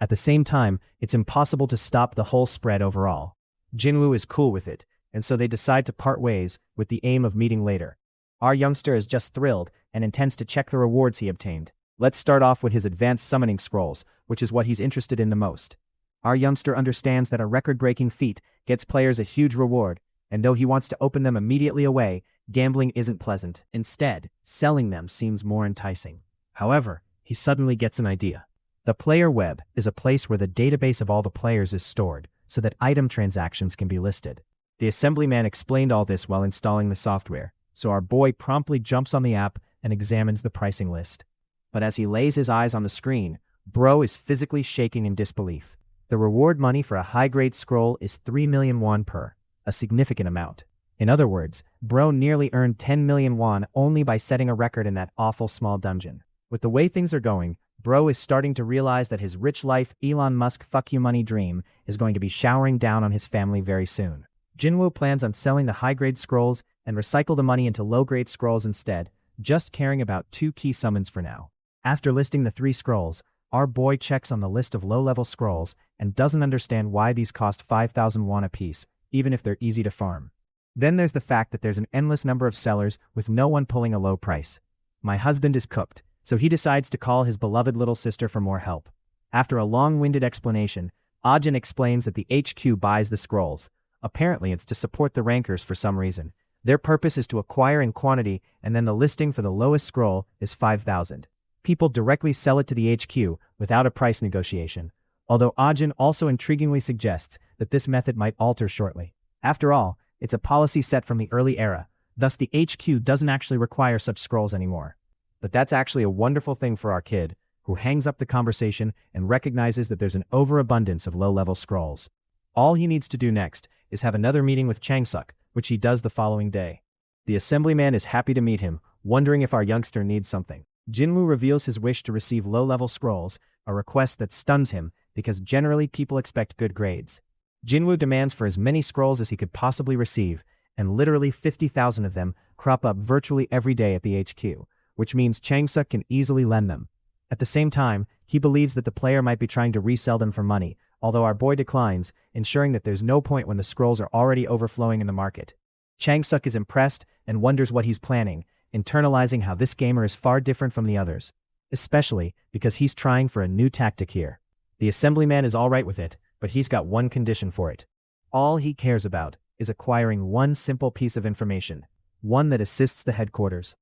At the same time, it's impossible to stop the whole spread overall. Jinwoo is cool with it, and so they decide to part ways, with the aim of meeting later. Our youngster is just thrilled, and intends to check the rewards he obtained. Let's start off with his advanced summoning scrolls, which is what he's interested in the most. Our youngster understands that a record-breaking feat gets players a huge reward, and though he wants to open them immediately away, gambling isn't pleasant. Instead, selling them seems more enticing. However, he suddenly gets an idea. The player web is a place where the database of all the players is stored, so that item transactions can be listed. The assemblyman explained all this while installing the software, so our boy promptly jumps on the app and examines the pricing list. But as he lays his eyes on the screen, bro is physically shaking in disbelief. The reward money for a high-grade scroll is 3 million won per, a significant amount. In other words, bro nearly earned 10 million won only by setting a record in that awful small dungeon. With the way things are going, bro is starting to realize that his rich life Elon Musk fuck you money dream is going to be showering down on his family very soon. Jinwoo plans on selling the high-grade scrolls and recycle the money into low-grade scrolls instead, just caring about 2 key summons for now. After listing the 3 scrolls, our boy checks on the list of low-level scrolls and doesn't understand why these cost 5,000 won apiece, even if they're easy to farm. Then there's the fact that there's an endless number of sellers with no one pulling a low price. My husband is cooked, so he decides to call his beloved little sister for more help. After a long-winded explanation, Ajin explains that the HQ buys the scrolls. Apparently it's to support the rankers for some reason. Their purpose is to acquire in quantity, and then the listing for the lowest scroll is 5,000. People directly sell it to the HQ without a price negotiation, although Ajin also intriguingly suggests that this method might alter shortly. After all, it's a policy set from the early era, thus the HQ doesn't actually require such scrolls anymore. But that's actually a wonderful thing for our kid, who hangs up the conversation and recognizes that there's an overabundance of low-level scrolls. All he needs to do next is have another meeting with Changsuk, which he does the following day. The assemblyman is happy to meet him, wondering if our youngster needs something. Jinwoo reveals his wish to receive low-level scrolls, a request that stuns him because generally people expect good grades. Jinwoo demands for as many scrolls as he could possibly receive, and literally 50,000 of them crop up virtually every day at the HQ, which means Changsuk can easily lend them. At the same time, he believes that the player might be trying to resell them for money, although our boy declines, ensuring that there's no point when the scrolls are already overflowing in the market. Changsuk is impressed and wonders what he's planning, internalizing how this gamer is far different from the others, especially because he's trying for a new tactic here. The assemblyman is alright with it, but he's got one condition for it. All he cares about is acquiring one simple piece of information, one that assists the headquarters.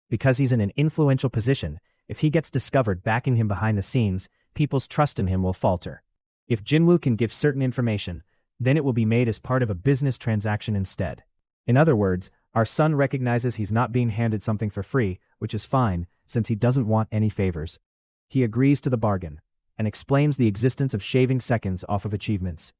Because he's in an influential position, if he gets discovered backing him behind the scenes, people's trust in him will falter. If Jinwoo can give certain information, then it will be made as part of a business transaction instead. In other words, our son recognizes he's not being handed something for free, which is fine, since he doesn't want any favors. He agrees to the bargain, and explains the existence of shaving seconds off of achievements.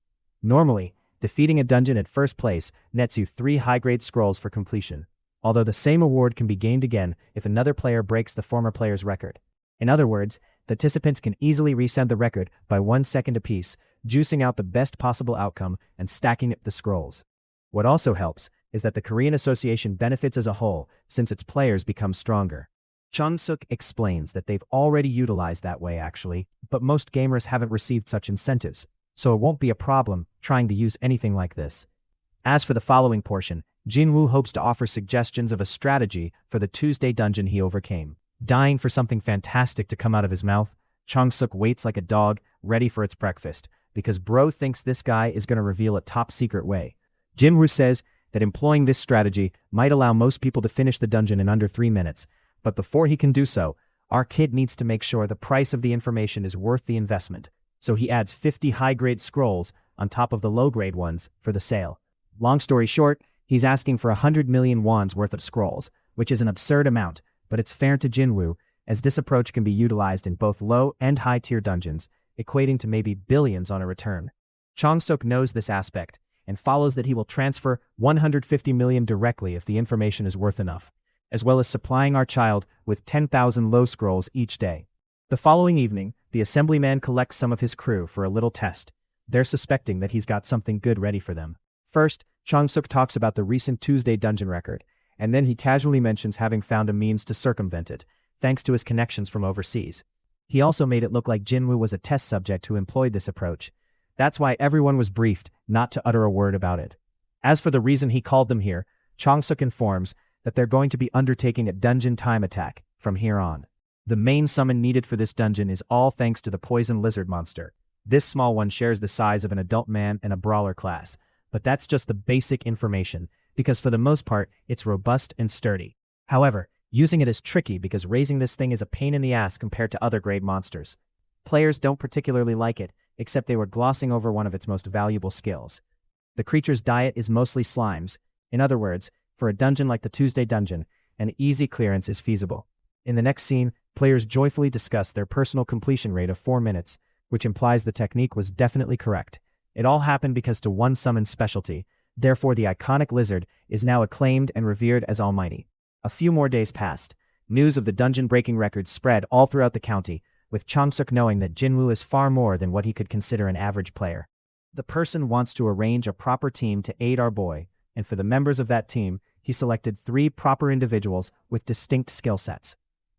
Normally, defeating a dungeon at first place nets you 3 high-grade scrolls for completion, although the same award can be gained again if another player breaks the former player's record. In other words, participants can easily reset the record by 1 second apiece, juicing out the best possible outcome and stacking up the scrolls. What also helps is that the Korean Association benefits as a whole since its players become stronger. Changsuk explains that they've already utilized that way actually, but most gamers haven't received such incentives, so it won't be a problem trying to use anything like this. As for the following portion, Jinwoo hopes to offer suggestions of a strategy for the Tuesday dungeon he overcame. Dying for something fantastic to come out of his mouth, Changsuk waits like a dog, ready for its breakfast, because bro thinks this guy is going to reveal a top-secret way. Jinwoo says that employing this strategy might allow most people to finish the dungeon in under 3 minutes, but before he can do so, our kid needs to make sure the price of the information is worth the investment, so he adds 50 high-grade scrolls on top of the low-grade ones for the sale. Long story short, he's asking for 100 million wons worth of scrolls, which is an absurd amount, but it's fair to Jinwoo, as this approach can be utilized in both low and high-tier dungeons, equating to maybe billions on a return. Changsuk knows this aspect, and follows that he will transfer 150 million directly if the information is worth enough, as well as supplying our child with 10,000 low scrolls each day. The following evening, the assemblyman collects some of his crew for a little test. They're suspecting that he's got something good ready for them. First, Changsuk talks about the recent Tuesday dungeon record, and then he casually mentions having found a means to circumvent it, thanks to his connections from overseas. He also made it look like Jinwoo was a test subject who employed this approach. That's why everyone was briefed not to utter a word about it. As for the reason he called them here, Changsuk informs that they're going to be undertaking a dungeon time attack from here on. The main summon needed for this dungeon is all thanks to the poison lizard monster. This small one shares the size of an adult man and a brawler class, but that's just the basic information, because for the most part, it's robust and sturdy. However, using it is tricky because raising this thing is a pain in the ass compared to other grade monsters. Players don't particularly like it, except they were glossing over one of its most valuable skills. The creature's diet is mostly slimes. In other words, for a dungeon like the Tuesday Dungeon, an easy clearance is feasible. In the next scene, players joyfully discuss their personal completion rate of 4 minutes, which implies the technique was definitely correct. It all happened because to one summon's specialty, therefore the iconic lizard is now acclaimed and revered as almighty. A few more days passed. News of the dungeon-breaking records spread all throughout the county, with Changsuk knowing that Jinwoo is far more than what he could consider an average player. The person wants to arrange a proper team to aid our boy, and for the members of that team, he selected 3 proper individuals with distinct skill sets.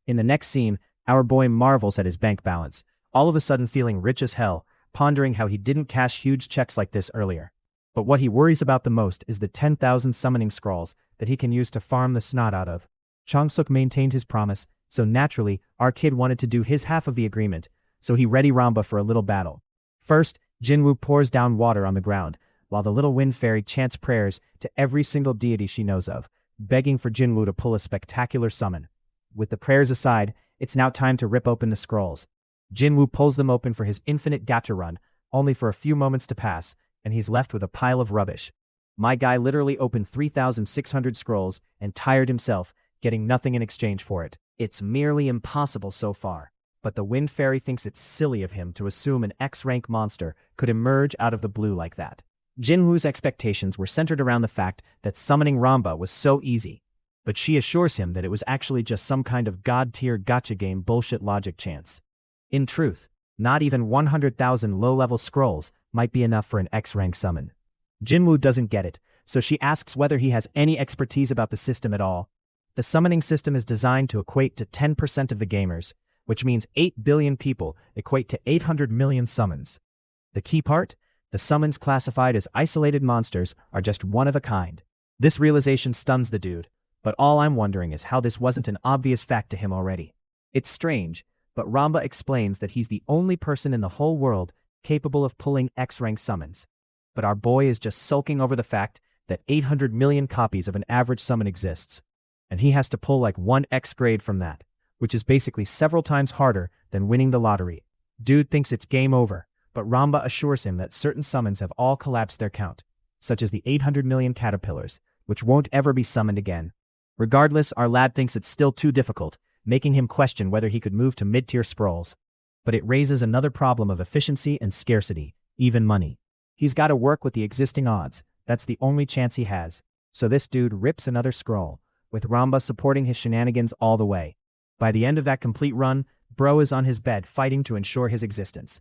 In the next scene, our boy marvels at his bank balance, all of a sudden feeling rich as hell, pondering how he didn't cash huge checks like this earlier. But what he worries about the most is the 10,000 summoning scrolls that he can use to farm the snot out of. Changsuk maintained his promise, so naturally, our kid wanted to do his half of the agreement, so he ready Ramba for a little battle. First, Jinwoo pours down water on the ground, while the little wind fairy chants prayers to every single deity she knows of, begging for Jinwoo to pull a spectacular summon. With the prayers aside, it's now time to rip open the scrolls. Jinwoo pulls them open for his infinite gacha run, only for a few moments to pass, and he's left with a pile of rubbish. My guy literally opened 3,600 scrolls and tired himself, getting nothing in exchange for it. It's merely impossible so far. But the Wind Fairy thinks it's silly of him to assume an X-rank monster could emerge out of the blue like that. Jinwoo's expectations were centered around the fact that summoning Ramba was so easy, but she assures him that it was actually just some kind of god-tier gacha game bullshit logic chance. In truth, not even 100,000 low-level scrolls might be enough for an X-rank summon. Jinwoo doesn't get it, so she asks whether he has any expertise about the system at all. The summoning system is designed to equate to 10% of the gamers, which means 8 billion people equate to 800 million summons. The key part? The summons classified as isolated monsters are just one of a kind. This realization stuns the dude, but all I'm wondering is how this wasn't an obvious fact to him already. It's strange, but Ramba explains that he's the only person in the whole world capable of pulling X-rank summons. But our boy is just sulking over the fact that 800 million copies of an average summon exists, and he has to pull like 1 X grade from that, which is basically several times harder than winning the lottery. Dude thinks it's game over, but Ramba assures him that certain summons have all collapsed their count, such as the 800 million caterpillars, which won't ever be summoned again. Regardless, our lad thinks it's still too difficult, making him question whether he could move to mid-tier scrolls. But it raises another problem of efficiency and scarcity, even money. He's got to work with the existing odds, that's the only chance he has. So this dude rips another scroll, with Ramba supporting his shenanigans all the way. By the end of that complete run, bro is on his bed fighting to ensure his existence.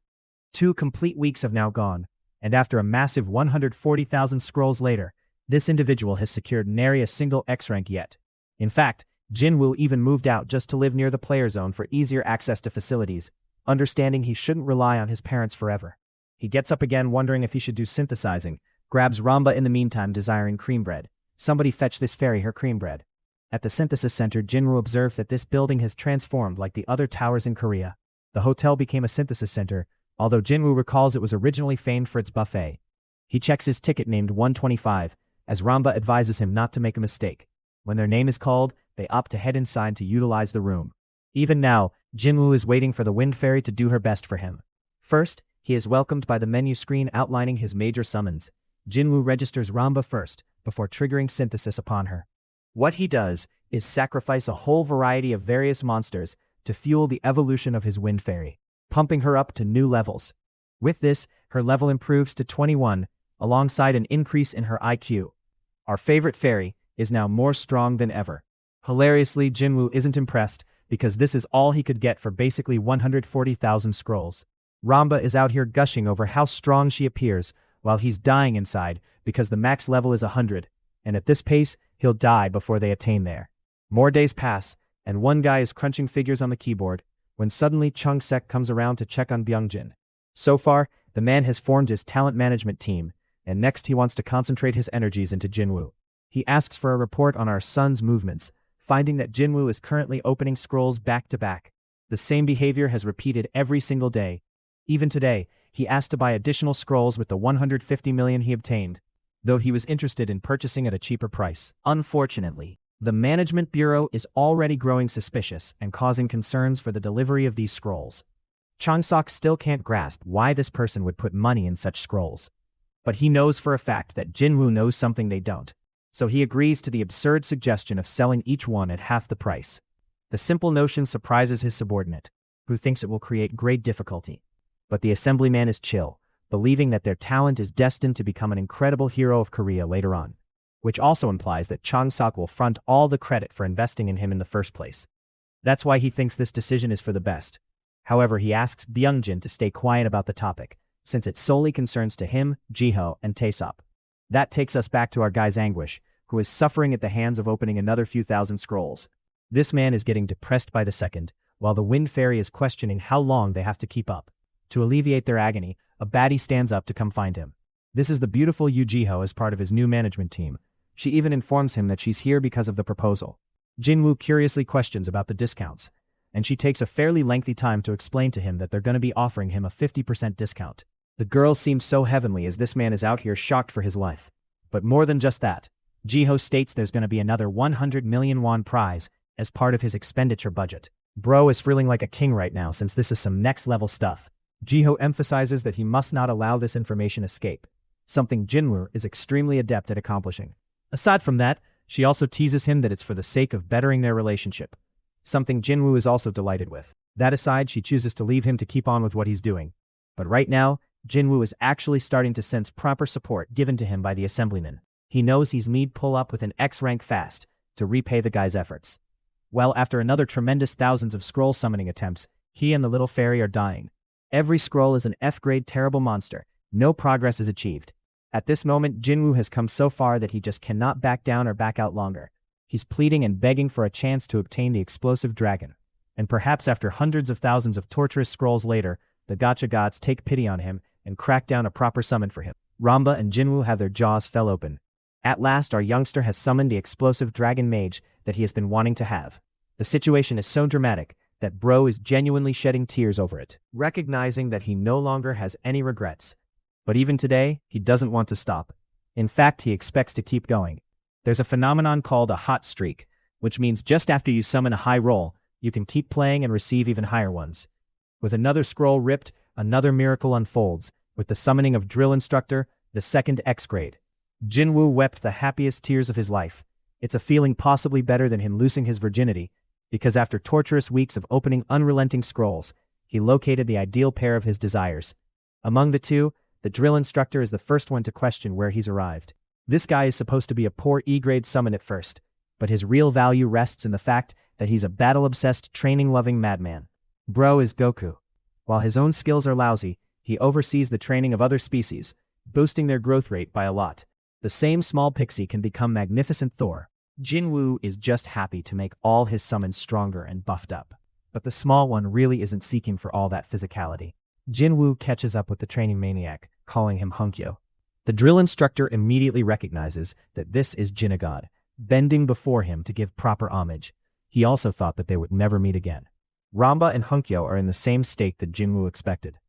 2 complete weeks have now gone, and after a massive 140,000 scrolls later, this individual has secured nary a single X-rank yet. In fact, Jinwoo even moved out just to live near the player zone for easier access to facilities, understanding he shouldn't rely on his parents forever. He gets up again wondering if he should do synthesizing, grabs Ramba in the meantime desiring cream bread. Somebody fetch this fairy her cream bread. At the synthesis center, Jinwoo observes that this building has transformed like the other towers in Korea. The hotel became a synthesis center, although Jinwoo recalls it was originally famed for its buffet. He checks his ticket named 125, as Ramba advises him not to make a mistake. When their name is called, they opt to head inside to utilize the room. Even now, Jinwoo is waiting for the Wind Fairy to do her best for him. First, he is welcomed by the menu screen outlining his major summons. Jinwoo registers Ramba first, before triggering synthesis upon her. What he does is sacrifice a whole variety of various monsters to fuel the evolution of his Wind Fairy, pumping her up to new levels. With this, her level improves to 21, alongside an increase in her IQ. Our favorite fairy is now more strong than ever. Hilariously, Jinwoo isn't impressed, because this is all he could get for basically 140,000 scrolls. Ramba is out here gushing over how strong she appears, while he's dying inside because the max level is 100, and at this pace, he'll die before they attain there. More days pass, and one guy is crunching figures on the keyboard, when suddenly Chung Sek comes around to check on Byungjin. So far, the man has formed his talent management team, and next he wants to concentrate his energies into Jinwoo. He asks for a report on our son's movements, finding that Jinwoo is currently opening scrolls back to back. The same behavior has repeated every single day. Even today, he asked to buy additional scrolls with the 150 million he obtained, though he was interested in purchasing at a cheaper price. Unfortunately, the Management Bureau is already growing suspicious and causing concerns for the delivery of these scrolls. Changsok still can't grasp why this person would put money in such scrolls. But he knows for a fact that Jinwoo knows something they don't. So he agrees to the absurd suggestion of selling each one at half the price. The simple notion surprises his subordinate, who thinks it will create great difficulty. But the assemblyman is chill, believing that their talent is destined to become an incredible hero of Korea later on. Which also implies that Chang-sok will front all the credit for investing in him in the first place. That's why he thinks this decision is for the best. However, he asks Byungjin to stay quiet about the topic, since it solely concerns to him, Jiho, and Taesop. That takes us back to our guy's Anguish, who is suffering at the hands of opening another few thousand scrolls. This man is getting depressed by the second, while the Wind Fairy is questioning how long they have to keep up. To alleviate their agony, a baddie stands up to come find him. This is the beautiful Yu Jiho as part of his new management team. She even informs him that she's here because of the proposal. Jinwoo curiously questions about the discounts, and she takes a fairly lengthy time to explain to him that they're going to be offering him a 50% discount. The girl seems so heavenly as this man is out here shocked for his life. But more than just that, Jiho states there's going to be another 100 million won prize as part of his expenditure budget. Bro is feeling like a king right now since this is some next level stuff. Jiho emphasizes that he must not allow this information escape, something Jinwoo is extremely adept at accomplishing. Aside from that, she also teases him that it's for the sake of bettering their relationship, something Jinwoo is also delighted with. That aside, she chooses to leave him to keep on with what he's doing. But right now, Jinwoo is actually starting to sense proper support given to him by the assemblyman. He knows he's need pull up with an X rank fast to repay the guy's efforts. Well, after another tremendous thousands of scroll summoning attempts, he and the little fairy are dying. Every scroll is an F-grade terrible monster. No progress is achieved. At this moment, Jinwoo has come so far that he just cannot back down or back out longer. He's pleading and begging for a chance to obtain the explosive dragon. And perhaps after hundreds of thousands of torturous scrolls later, the gacha gods take pity on him and crack down a proper summon for him. Ramba and Jinwoo have their jaws fell open. At last, our youngster has summoned the explosive dragon mage that he has been wanting to have. The situation is so dramatic that Bro is genuinely shedding tears over it, recognizing that he no longer has any regrets. But even today, he doesn't want to stop. In fact, he expects to keep going. There's a phenomenon called a hot streak, which means just after you summon a high roll, you can keep playing and receive even higher ones. With another scroll ripped, another miracle unfolds, with the summoning of Drill Instructor, the second X grade. Jinwoo wept the happiest tears of his life. It's a feeling possibly better than him losing his virginity, because after torturous weeks of opening unrelenting scrolls, he located the ideal pair of his desires. Among the two, the Drill Instructor is the first one to question where he's arrived. This guy is supposed to be a poor E-grade summon at first, but his real value rests in the fact that he's a battle-obsessed, training-loving madman. Bro is Goku. While his own skills are lousy, he oversees the training of other species, boosting their growth rate by a lot. The same small pixie can become magnificent Thor. Jinwoo is just happy to make all his summons stronger and buffed up. But the small one really isn't seeking for all that physicality. Jinwoo catches up with the training maniac, calling him Hunkyo. The Drill Instructor immediately recognizes that this is Jinnagod, bending before him to give proper homage. He also thought that they would never meet again. Ramba and Hunkyo are in the same state that Jinwoo expected.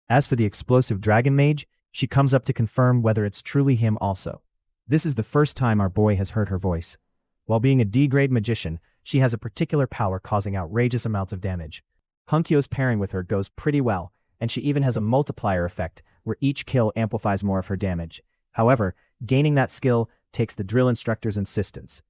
As for the explosive dragon mage, she comes up to confirm whether it's truly him also. This is the first time our boy has heard her voice. While being a D-grade magician, she has a particular power causing outrageous amounts of damage. Hunkyo's pairing with her goes pretty well, and she even has a multiplier effect where each kill amplifies more of her damage. However, gaining that skill takes the Drill Instructor's insistence.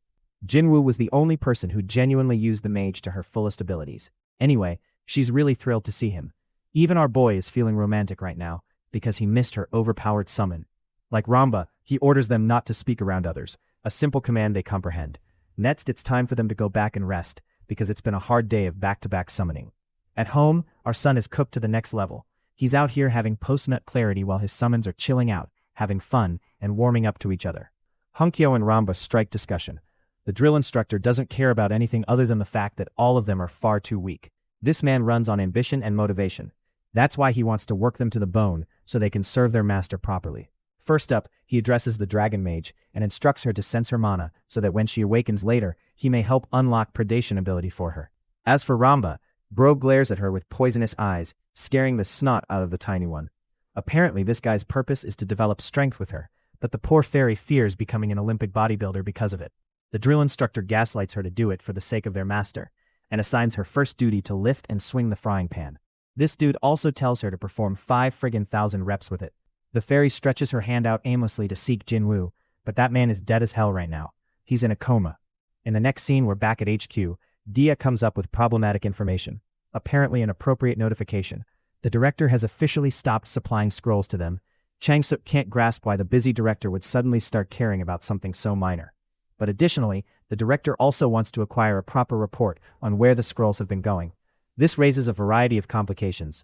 Jinwoo was the only person who genuinely used the mage to her fullest abilities. Anyway, she's really thrilled to see him. Even our boy is feeling romantic right now, because he missed her overpowered summon. Like Ramba, he orders them not to speak around others, a simple command they comprehend. Next, it's time for them to go back and rest, because it's been a hard day of back-to-back summoning. At home, our son is cooked to the next level. He's out here having post-nut clarity while his summons are chilling out, having fun, and warming up to each other. Hunkyo and Ramba strike discussion. The Drill Instructor doesn't care about anything other than the fact that all of them are far too weak. This man runs on ambition and motivation. That's why he wants to work them to the bone so they can serve their master properly. First up, he addresses the Dragon Mage and instructs her to sense her mana so that when she awakens later, he may help unlock predation ability for her. As for Ramba, Bro glares at her with poisonous eyes, scaring the snot out of the tiny one. Apparently this guy's purpose is to develop strength with her, but the poor fairy fears becoming an Olympic bodybuilder because of it. The Drill Instructor gaslights her to do it for the sake of their master, and assigns her first duty to lift and swing the frying pan. This dude also tells her to perform 5,000 reps with it. The fairy stretches her hand out aimlessly to seek Jinwoo, but that man is dead as hell right now. He's in a coma. In the next scene, we're back at HQ. Dia comes up with problematic information, apparently an appropriate notification. The director has officially stopped supplying scrolls to them. Changsuk can't grasp why the busy director would suddenly start caring about something so minor. But additionally, the director also wants to acquire a proper report on where the scrolls have been going. This raises a variety of complications.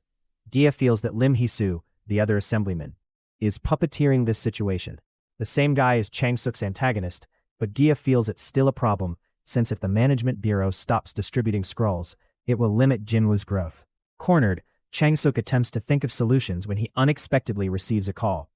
Dia feels that Lim Hee-soo, the other assemblyman, is puppeteering this situation. The same guy is Changsuk's antagonist, but Gia feels it's still a problem, since if the management bureau stops distributing scrolls, it will limit Jinwoo's growth. Cornered, Changsuk attempts to think of solutions when he unexpectedly receives a call.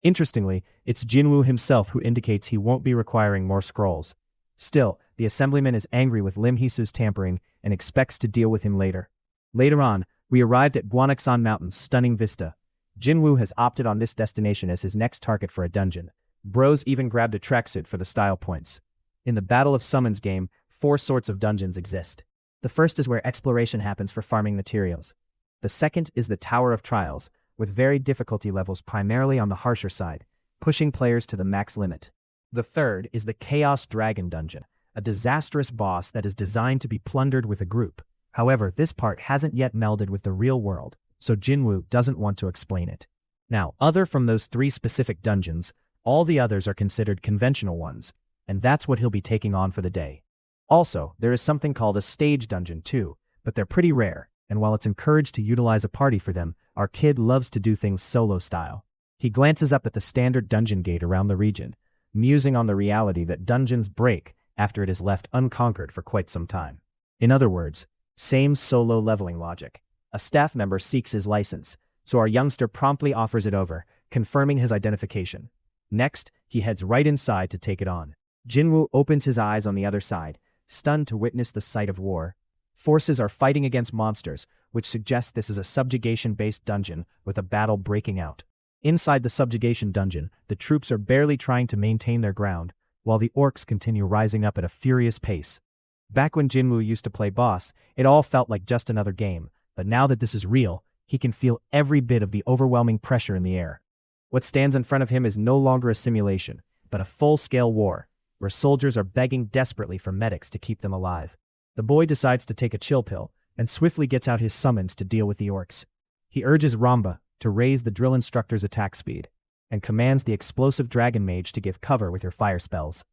Interestingly, it's Jinwoo himself who indicates he won't be requiring more scrolls. Still, the assemblyman is angry with Lim Hee-soo's tampering and expects to deal with him later. Later on, we arrived at Gwanaksan Mountain's stunning vista. Jinwoo has opted on this destination as his next target for a dungeon. Bros even grabbed a tracksuit for the style points. In the Battle of Summons game, 4 sorts of dungeons exist. The first is where exploration happens for farming materials. The second is the Tower of Trials, with varied difficulty levels primarily on the harsher side, pushing players to the max limit. The third is the Chaos Dragon Dungeon, a disastrous boss that is designed to be plundered with a group. However, this part hasn't yet melded with the real world, so Jinwoo doesn't want to explain it. Now, other from those 3 specific dungeons, all the others are considered conventional ones, and that's what he'll be taking on for the day. Also, there is something called a stage dungeon too, but they're pretty rare, and while it's encouraged to utilize a party for them, our kid loves to do things solo style. He glances up at the standard dungeon gate around the region, musing on the reality that dungeons break after it is left unconquered for quite some time. In other words, same solo leveling logic. A staff member seeks his license, so our youngster promptly offers it over, confirming his identification. Next, he heads right inside to take it on. Jinwoo opens his eyes on the other side, stunned to witness the sight of war. Forces are fighting against monsters, which suggests this is a subjugation-based dungeon with a battle breaking out. Inside the subjugation dungeon, the troops are barely trying to maintain their ground, while the orcs continue rising up at a furious pace. Back when Jinwoo used to play boss, it all felt like just another game, but now that this is real, he can feel every bit of the overwhelming pressure in the air. What stands in front of him is no longer a simulation, but a full-scale war, where soldiers are begging desperately for medics to keep them alive. The boy decides to take a chill pill, and swiftly gets out his summons to deal with the orcs. He urges Ramba to raise the drill instructor's attack speed, and commands the explosive dragon mage to give cover with her fire spells.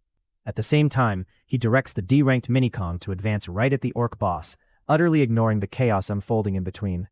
At the same time, he directs the D-ranked Minikong to advance right at the orc boss, utterly ignoring the chaos unfolding in between.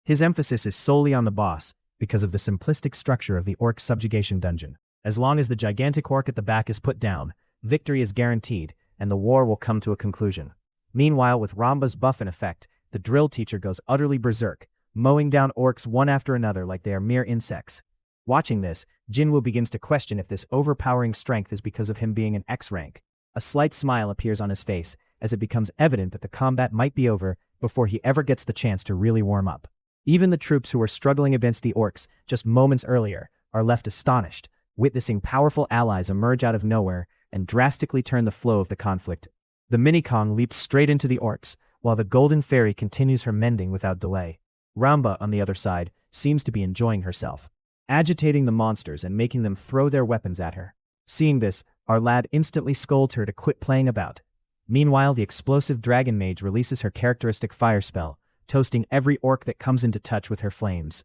His emphasis is solely on the boss, because of the simplistic structure of the orc subjugation dungeon. As long as the gigantic orc at the back is put down, victory is guaranteed, and the war will come to a conclusion. Meanwhile, with Ramba's buff in effect, the drill teacher goes utterly berserk, mowing down orcs one after another like they are mere insects. Watching this, Jinwoo begins to question if this overpowering strength is because of him being an X rank. A slight smile appears on his face, as it becomes evident that the combat might be over before he ever gets the chance to really warm up. Even the troops who were struggling against the orcs just moments earlier are left astonished, witnessing powerful allies emerge out of nowhere and drastically turn the flow of the conflict. The Minikong leaps straight into the orcs, while the Golden Fairy continues her mending without delay. Ramba, on the other side, seems to be enjoying herself, agitating the monsters and making them throw their weapons at her. Seeing this, our lad instantly scolds her to quit playing about. Meanwhile, the explosive dragon mage releases her characteristic fire spell, toasting every orc that comes into touch with her flames.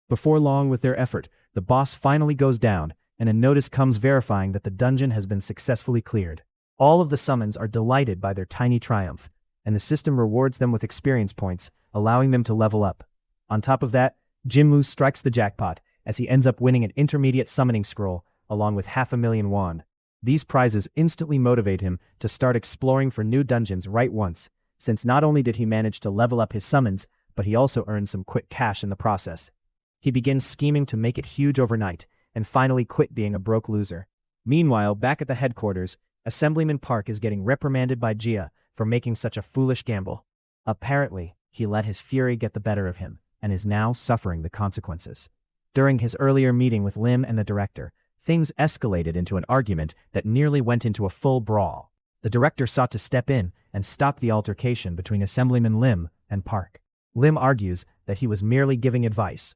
Before long, with their effort, the boss finally goes down, and a notice comes verifying that the dungeon has been successfully cleared. All of the summons are delighted by their tiny triumph, and the system rewards them with experience points, allowing them to level up. On top of that, Jinwoo strikes the jackpot, as he ends up winning an intermediate summoning scroll, along with 500,000 won. These prizes instantly motivate him to start exploring for new dungeons right once, since not only did he manage to level up his summons, but he also earned some quick cash in the process. He begins scheming to make it huge overnight, and finally quit being a broke loser. Meanwhile, back at the headquarters, Assemblyman Park is getting reprimanded by Gia for making such a foolish gamble. Apparently, he let his fury get the better of him, and is now suffering the consequences. During his earlier meeting with Lim and the director, things escalated into an argument that nearly went into a full brawl. The director sought to step in and stop the altercation between Assemblyman Lim and Park. Lim argues that he was merely giving advice.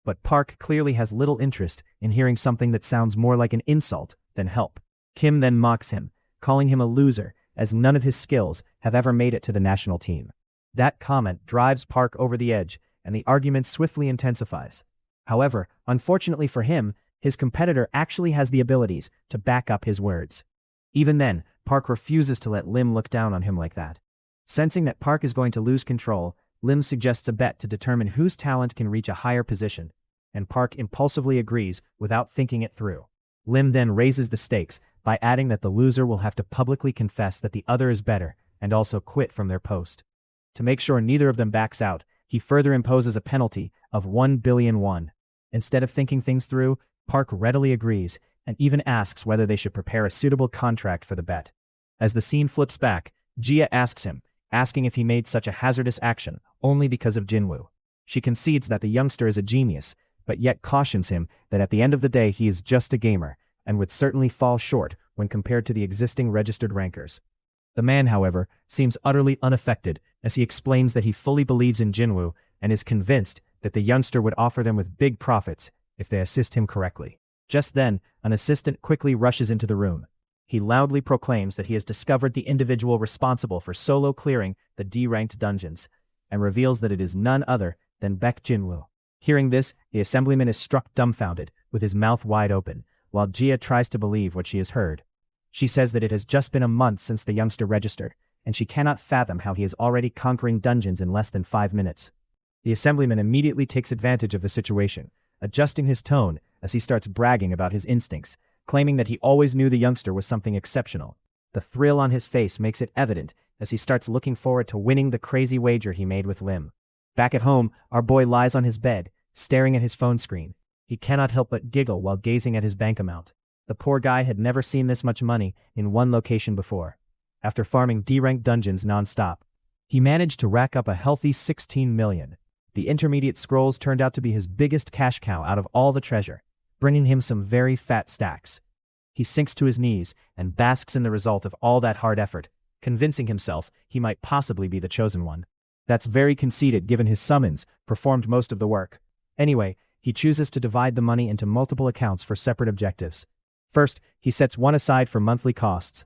but Park clearly has little interest in hearing something that sounds more like an insult than help. Kim then mocks him, calling him a loser, as none of his skills have ever made it to the national team. That comment drives Park over the edge, and the argument swiftly intensifies. However, unfortunately for him, his competitor actually has the abilities to back up his words. Even then, Park refuses to let Lim look down on him like that. Sensing that Park is going to lose control, Lim suggests a bet to determine whose talent can reach a higher position, and Park impulsively agrees without thinking it through. Lim then raises the stakes by adding that the loser will have to publicly confess that the other is better and also quit from their post. To make sure neither of them backs out, he further imposes a penalty of 1 billion won. Instead of thinking things through, Park readily agrees and even asks whether they should prepare a suitable contract for the bet. As the scene flips back, Jia asks him, asking if he made such a hazardous action only because of Jinwoo. She concedes that the youngster is a genius, but yet cautions him that at the end of the day he is just a gamer, and would certainly fall short when compared to the existing registered rankers. The man, however, seems utterly unaffected as he explains that he fully believes in Jinwoo and is convinced that the youngster would offer them with big profits if they assist him correctly. Just then, an assistant quickly rushes into the room. He loudly proclaims that he has discovered the individual responsible for solo clearing the D-ranked dungeons, and reveals that it is none other than Baek Jinwoo. Hearing this, the assemblyman is struck dumbfounded, with his mouth wide open, while Jia tries to believe what she has heard. She says that it has just been a month since the youngster registered, and she cannot fathom how he is already conquering dungeons in less than 5 minutes. The assemblyman immediately takes advantage of the situation, adjusting his tone as he starts bragging about his instincts, claiming that he always knew the youngster was something exceptional. The thrill on his face makes it evident as he starts looking forward to winning the crazy wager he made with Lim. Back at home, our boy lies on his bed, staring at his phone screen. He cannot help but giggle while gazing at his bank amount. The poor guy had never seen this much money in one location before. After farming D-ranked dungeons non-stop, he managed to rack up a healthy 16 million. The intermediate scrolls turned out to be his biggest cash cow out of all the treasure, bringing him some very fat stacks. He sinks to his knees and basks in the result of all that hard effort, convincing himself he might possibly be the chosen one. That's very conceited given his summons performed most of the work. Anyway, he chooses to divide the money into multiple accounts for separate objectives. First, he sets one aside for monthly costs.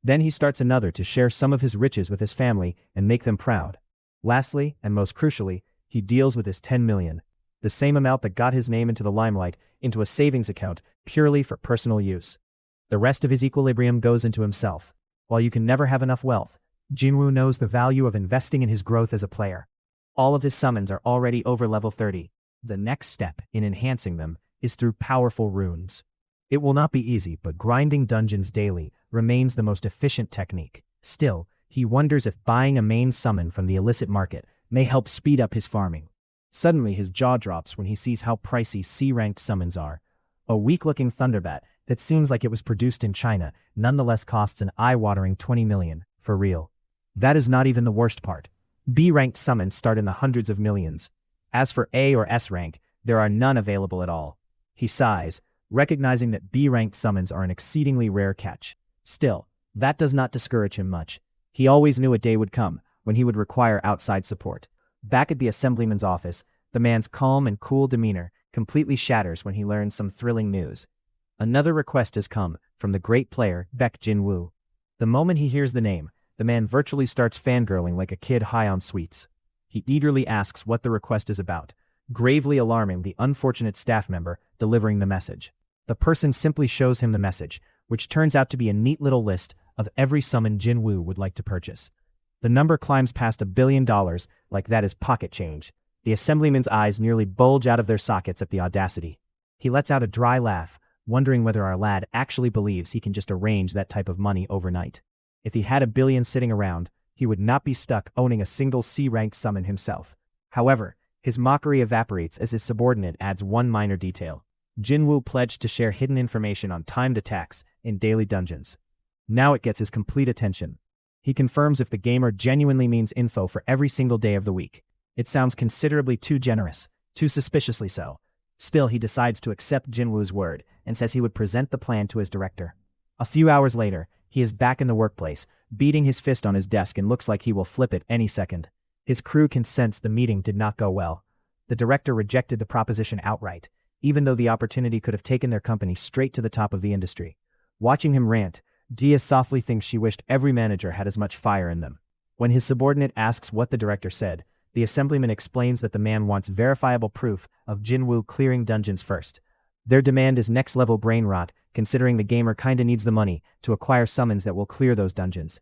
Then he starts another to share some of his riches with his family and make them proud. Lastly, and most crucially, he deals with his 10 million, the same amount that got his name into the limelight, into a savings account purely for personal use. The rest of his equilibrium goes into himself. While you can never have enough wealth, Jinwoo knows the value of investing in his growth as a player. All of his summons are already over level 30. The next step in enhancing them is through powerful runes. It will not be easy, but grinding dungeons daily remains the most efficient technique. Still, he wonders if buying a main summon from the illicit market may help speed up his farming. Suddenly his jaw drops when he sees how pricey C-ranked summons are. A weak-looking Thunderbat that seems like it was produced in China nonetheless costs an eye-watering 20 million, for real. That is not even the worst part. B-ranked summons start in the hundreds of millions. As for A or S rank, there are none available at all. He sighs, recognizing that B-ranked summons are an exceedingly rare catch. Still, that does not discourage him much. He always knew a day would come when he would require outside support. Back at the assemblyman's office, the man's calm and cool demeanor completely shatters when he learns some thrilling news. Another request has come from the great player Baek Jinwoo. The moment he hears the name, the man virtually starts fangirling like a kid high on sweets. He eagerly asks what the request is about, gravely alarming the unfortunate staff member delivering the message. The person simply shows him the message, which turns out to be a neat little list of every summon Jinwoo would like to purchase. The number climbs past $1 billion, like that is pocket change. The assemblyman's eyes nearly bulge out of their sockets at the audacity. He lets out a dry laugh, wondering whether our lad actually believes he can just arrange that type of money overnight. If he had $1 billion sitting around, he would not be stuck owning a single C-ranked summon himself. However, his mockery evaporates as his subordinate adds one minor detail. Jinwoo pledged to share hidden information on timed attacks in daily dungeons. Now it gets his complete attention. He confirms if the gamer genuinely means info for every single day of the week. It sounds considerably too generous, too suspiciously so. Still, he decides to accept Jinwoo's word and says he would present the plan to his director. A few hours later, he is back in the workplace, beating his fist on his desk and looks like he will flip it any second. His crew can sense the meeting did not go well. the director rejected the proposition outright, even though the opportunity could have taken their company straight to the top of the industry. Watching him rant, Dia softly thinks she wished every manager had as much fire in them. When his subordinate asks what the director said, the assemblyman explains that the man wants verifiable proof of Jinwoo clearing dungeons first. Their demand is next-level brain rot, considering the gamer kinda needs the money to acquire summons that will clear those dungeons.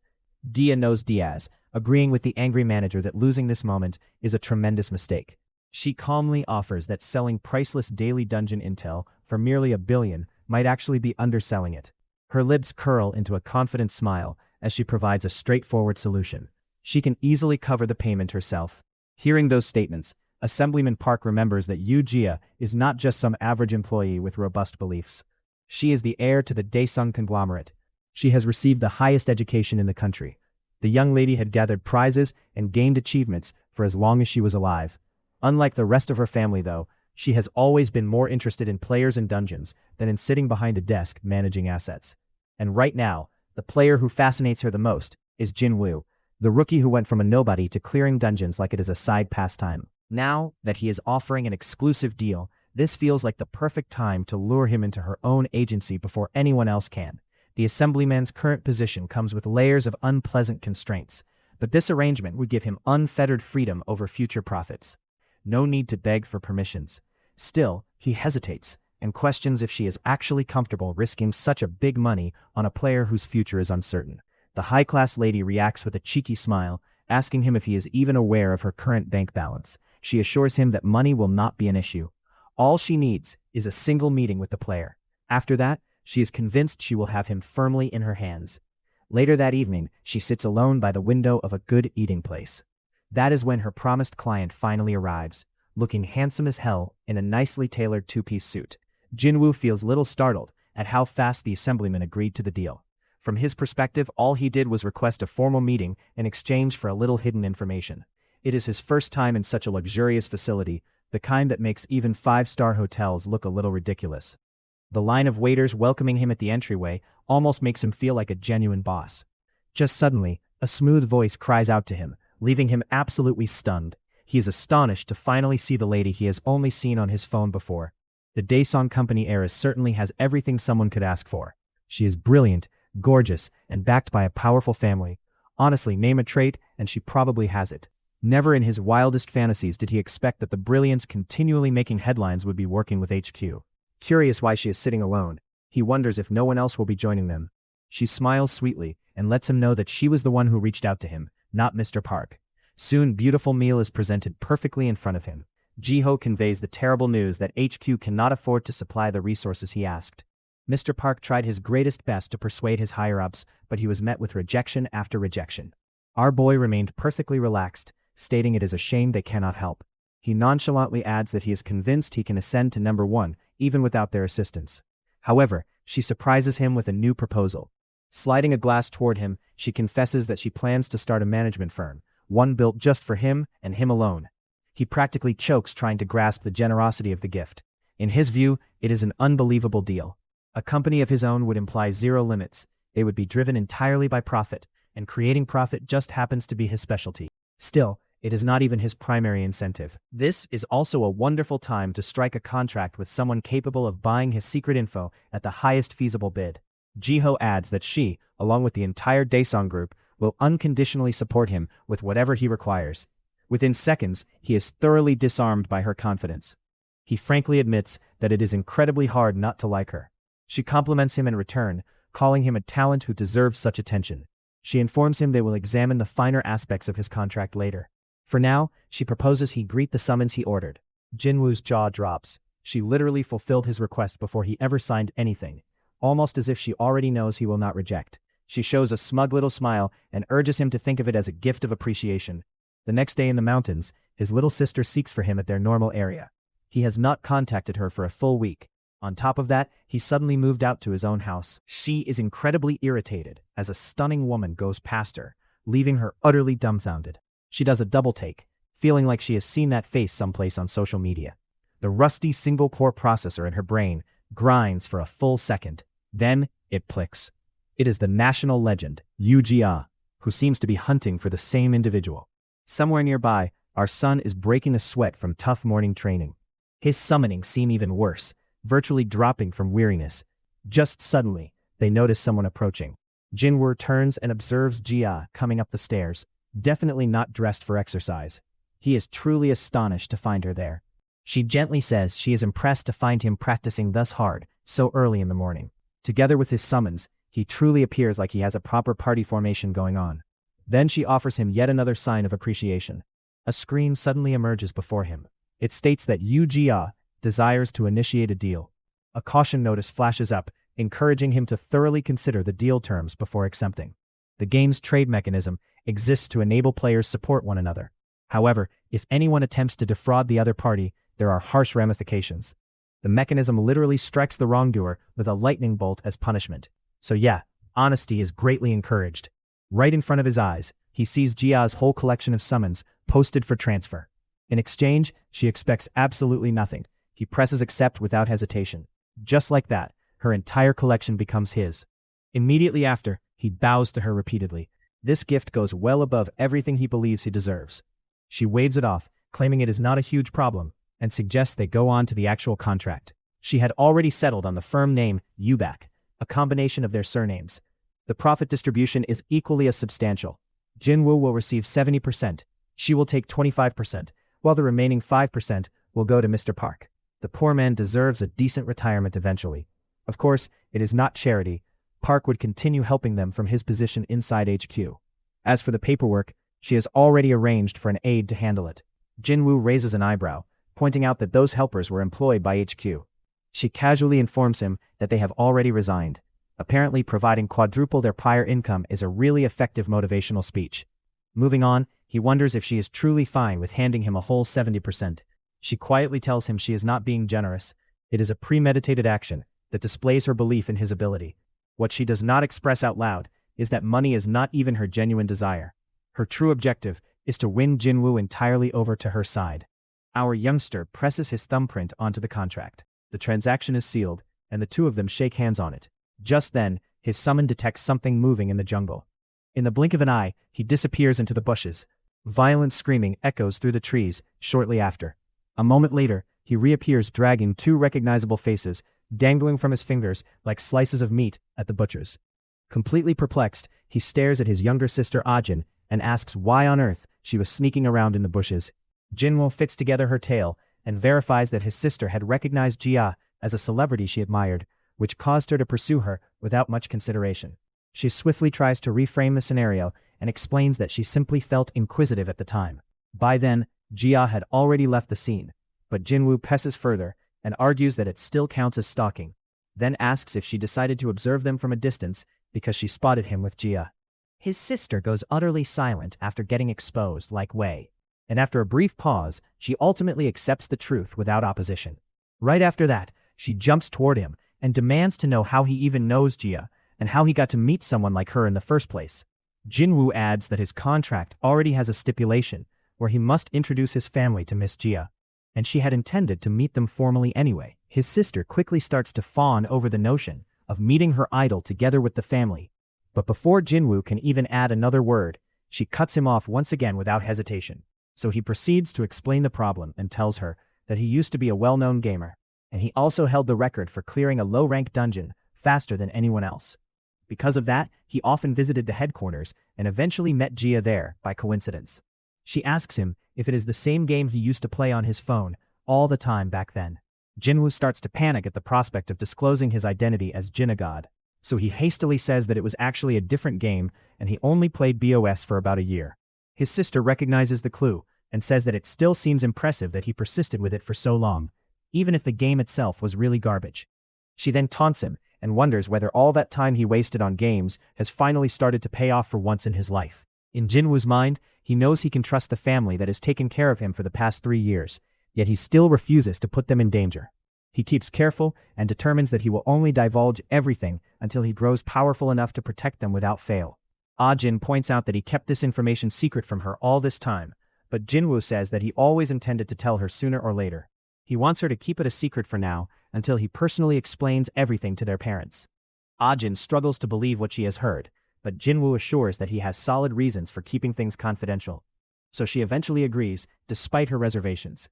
Dia knows Diaz, agreeing with the angry manager that losing this moment is a tremendous mistake. She calmly offers that selling priceless daily dungeon intel for merely $1 billion might actually be underselling it. Her lips curl into a confident smile as she provides a straightforward solution. She can easily cover the payment herself. Hearing those statements, Assemblyman Park remembers that Yu Jia is not just some average employee with robust beliefs. She is the heir to the Daesung conglomerate. She has received the highest education in the country. The young lady had gathered prizes and gained achievements for as long as she was alive. Unlike the rest of her family, though, she has always been more interested in players and dungeons than in sitting behind a desk managing assets. And right now, the player who fascinates her the most is Jinwoo, the rookie who went from a nobody to clearing dungeons like it is a side pastime. Now that he is offering an exclusive deal, this feels like the perfect time to lure him into her own agency before anyone else can. The assemblyman's current position comes with layers of unpleasant constraints, but this arrangement would give him unfettered freedom over future profits. No need to beg for permissions. Still, he hesitates and questions if she is actually comfortable risking such a big money on a player whose future is uncertain. The high-class lady reacts with a cheeky smile, asking him if he is even aware of her current bank balance. She assures him that money will not be an issue. All she needs is a single meeting with the player. After that, she is convinced she will have him firmly in her hands. Later that evening, she sits alone by the window of a good eating place. That is when her promised client finally arrives, looking handsome as hell in a nicely tailored two-piece suit. Jinwoo feels little startled at how fast the assemblyman agreed to the deal. From his perspective, all he did was request a formal meeting in exchange for a little hidden information. It is his first time in such a luxurious facility, the kind that makes even five-star hotels look a little ridiculous. The line of waiters welcoming him at the entryway almost makes him feel like a genuine boss. Just suddenly, a smooth voice cries out to him, leaving him absolutely stunned. He is astonished to finally see the lady he has only seen on his phone before. The Daesung Company heiress certainly has everything someone could ask for. She is brilliant, gorgeous, and backed by a powerful family. Honestly, name a trait, and she probably has it. Never in his wildest fantasies did he expect that the brilliance continually making headlines would be working with HQ. Curious why she is sitting alone, he wonders if no one else will be joining them. She smiles sweetly and lets him know that she was the one who reached out to him, not Mr. Park. Soon, beautiful meal is presented perfectly in front of him. Jiho conveys the terrible news that HQ cannot afford to supply the resources he asked. Mr. Park tried his greatest best to persuade his higher-ups, but he was met with rejection after rejection. Our boy remained perfectly relaxed, stating it is a shame they cannot help. He nonchalantly adds that he is convinced he can ascend to number 1, even without their assistance. However, she surprises him with a new proposal. Sliding a glass toward him, she confesses that she plans to start a management firm, one built just for him and him alone. He practically chokes trying to grasp the generosity of the gift. In his view, it is an unbelievable deal. A company of his own would imply zero limits. They would be driven entirely by profit, and creating profit just happens to be his specialty. Still, it is not even his primary incentive. This is also a wonderful time to strike a contract with someone capable of buying his secret info at the highest feasible bid. Jiho adds that she, along with the entire Daesung group, will unconditionally support him with whatever he requires. Within seconds, he is thoroughly disarmed by her confidence. He frankly admits that it is incredibly hard not to like her. She compliments him in return, calling him a talent who deserves such attention. She informs him they will examine the finer aspects of his contract later. For now, she proposes he greet the summons he ordered. Jinwoo's jaw drops. She literally fulfilled his request before he ever signed anything, almost as if she already knows he will not reject. She shows a smug little smile and urges him to think of it as a gift of appreciation. The next day in the mountains, his little sister seeks for him at their normal area. He has not contacted her for a full week. On top of that, he suddenly moved out to his own house. She is incredibly irritated as a stunning woman goes past her, leaving her utterly dumbfounded. She does a double take, feeling like she has seen that face someplace on social media. The rusty single-core processor in her brain grinds for a full second. Then, it clicks. It is the national legend, Yu Jia, who seems to be hunting for the same individual. Somewhere nearby Our son is breaking a sweat from tough morning training. His summonings seem even worse, virtually dropping from weariness. Just suddenly, they notice someone approaching. Jinwoo turns and observes Jia coming up the stairs, definitely not dressed for exercise. He is truly astonished to find her there. She gently says she is impressed to find him practicing thus hard, so early in the morning. Together with his summons, he truly appears like he has a proper party formation going on. Then she offers him yet another sign of appreciation. A screen suddenly emerges before him. It states that Yu Jia desires to initiate a deal. A caution notice flashes up, encouraging him to thoroughly consider the deal terms before accepting. The game's trade mechanism exists to enable players support one another. However, if anyone attempts to defraud the other party, there are harsh ramifications. The mechanism literally strikes the wrongdoer with a lightning bolt as punishment. So yeah, honesty is greatly encouraged. Right in front of his eyes, he sees Jia's whole collection of summons posted for transfer. In exchange, she expects absolutely nothing. He presses accept without hesitation. Just like that, her entire collection becomes his. Immediately after, he bows to her repeatedly. This gift goes well above everything he believes he deserves. She waves it off, claiming it is not a huge problem, and suggests they go on to the actual contract. She had already settled on the firm name Yubak, a combination of their surnames. The profit distribution is equally as substantial. Jinwoo will receive 70%, she will take 25%, while the remaining 5% will go to Mr. Park. The poor man deserves a decent retirement eventually. Of course, it is not charity. Park would continue helping them from his position inside HQ. As for the paperwork, she has already arranged for an aide to handle it. Jinwoo raises an eyebrow, pointing out that those helpers were employed by HQ. She casually informs him that they have already resigned. Apparently, providing quadruple their prior income is a really effective motivational speech. Moving on, he wonders if she is truly fine with handing him a whole 70%. She quietly tells him she is not being generous. It is a premeditated action that displays her belief in his ability. What she does not express out loud is that money is not even her genuine desire. Her true objective is to win Jinwoo entirely over to her side. Our youngster presses his thumbprint onto the contract. The transaction is sealed, and the two of them shake hands on it. Just then, his summon detects something moving in the jungle. In the blink of an eye, he disappears into the bushes. Violent screaming echoes through the trees shortly after. A moment later, he reappears dragging two recognizable faces, dangling from his fingers like slices of meat at the butchers. Completely perplexed, he stares at his younger sister Ajin and asks why on earth she was sneaking around in the bushes. Jinwoo fits together her tale and verifies that his sister had recognized Jia as a celebrity she admired, which caused her to pursue her without much consideration. She swiftly tries to reframe the scenario and explains that she simply felt inquisitive at the time. By then, Jia had already left the scene, but Jinwoo presses further and argues that it still counts as stalking, then asks if she decided to observe them from a distance because she spotted him with Jia. His sister goes utterly silent after getting exposed like Wei, and after a brief pause, she ultimately accepts the truth without opposition. Right after that, she jumps toward him and demands to know how he even knows Jia and how he got to meet someone like her in the first place. Jinwoo adds that his contract already has a stipulation where he must introduce his family to Miss Jia, and she had intended to meet them formally anyway. His sister quickly starts to fawn over the notion of meeting her idol together with the family, but before Jinwoo can even add another word, she cuts him off once again without hesitation. So he proceeds to explain the problem and tells her that he used to be a well-known gamer, and he also held the record for clearing a low-rank dungeon faster than anyone else. Because of that, he often visited the headquarters and eventually met Jia there by coincidence. She asks him if it is the same game he used to play on his phone all the time back then. Jinwoo starts to panic at the prospect of disclosing his identity as Jinagod, so he hastily says that it was actually a different game and he only played BOS for about a year. His sister recognizes the clue and says that it still seems impressive that he persisted with it for so long, even if the game itself was really garbage. She then taunts him and wonders whether all that time he wasted on games has finally started to pay off for once in his life. In Jinwoo's mind, he knows he can trust the family that has taken care of him for the past 3 years, yet he still refuses to put them in danger. He keeps careful and determines that he will only divulge everything until he grows powerful enough to protect them without fail. Ah-jin points out that he kept this information secret from her all this time, but Jinwoo says that he always intended to tell her sooner or later. He wants her to keep it a secret for now until he personally explains everything to their parents. Ah-jin struggles to believe what she has heard, but Jinwoo assures that he has solid reasons for keeping things confidential. so she eventually agrees, despite her reservations.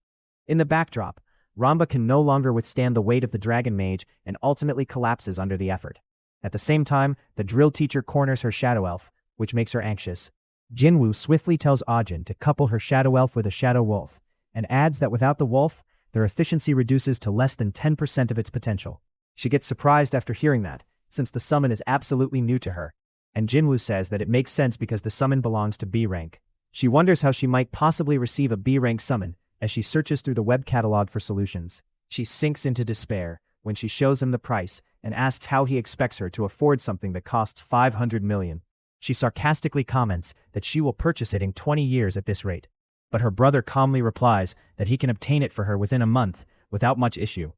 In the backdrop, Ramba can no longer withstand the weight of the dragon mage and ultimately collapses under the effort. At the same time, the drill teacher corners her shadow elf, which makes her anxious. Jinwoo swiftly tells Ajin to couple her shadow elf with a shadow wolf, and adds that without the wolf, their efficiency reduces to less than 10% of its potential. She gets surprised after hearing that, since the summon is absolutely new to her, and Jinwoo says that it makes sense because the summon belongs to B rank. She wonders how she might possibly receive a B rank summon as she searches through the web catalog for solutions. She sinks into despair when she shows him the price and asks how he expects her to afford something that costs 500 million. She sarcastically comments that she will purchase it in 20 years at this rate. But her brother calmly replies that he can obtain it for her within a month without much issue.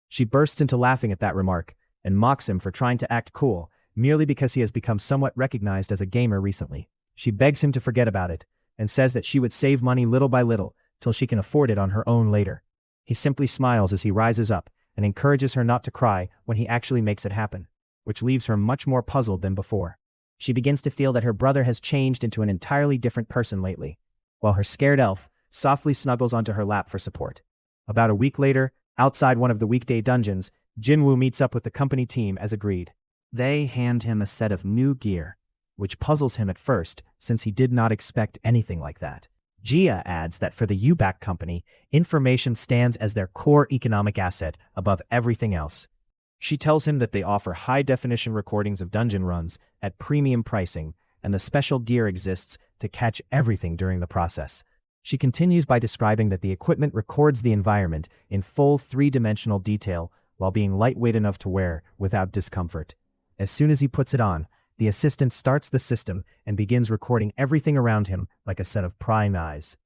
She bursts into laughing at that remark and mocks him for trying to act cool merely because he has become somewhat recognized as a gamer recently. She begs him to forget about it and says that she would save money little by little till she can afford it on her own later. He simply smiles as he rises up and encourages her not to cry when he actually makes it happen, which leaves her much more puzzled than before. She begins to feel that her brother has changed into an entirely different person lately, while her scared elf softly snuggles onto her lap for support. About a week later, outside one of the weekday dungeons, Jinwoo meets up with the company team as agreed. They hand him a set of new gear, which puzzles him at first since he did not expect anything like that. Jia adds that for the Yubac company, information stands as their core economic asset above everything else. She tells him that they offer high-definition recordings of dungeon runs at premium pricing, and the special gear exists to catch everything during the process. She continues by describing that the equipment records the environment in full three-dimensional detail while being lightweight enough to wear without discomfort. As soon as he puts it on, the assistant starts the system and begins recording everything around him like a set of prying eyes.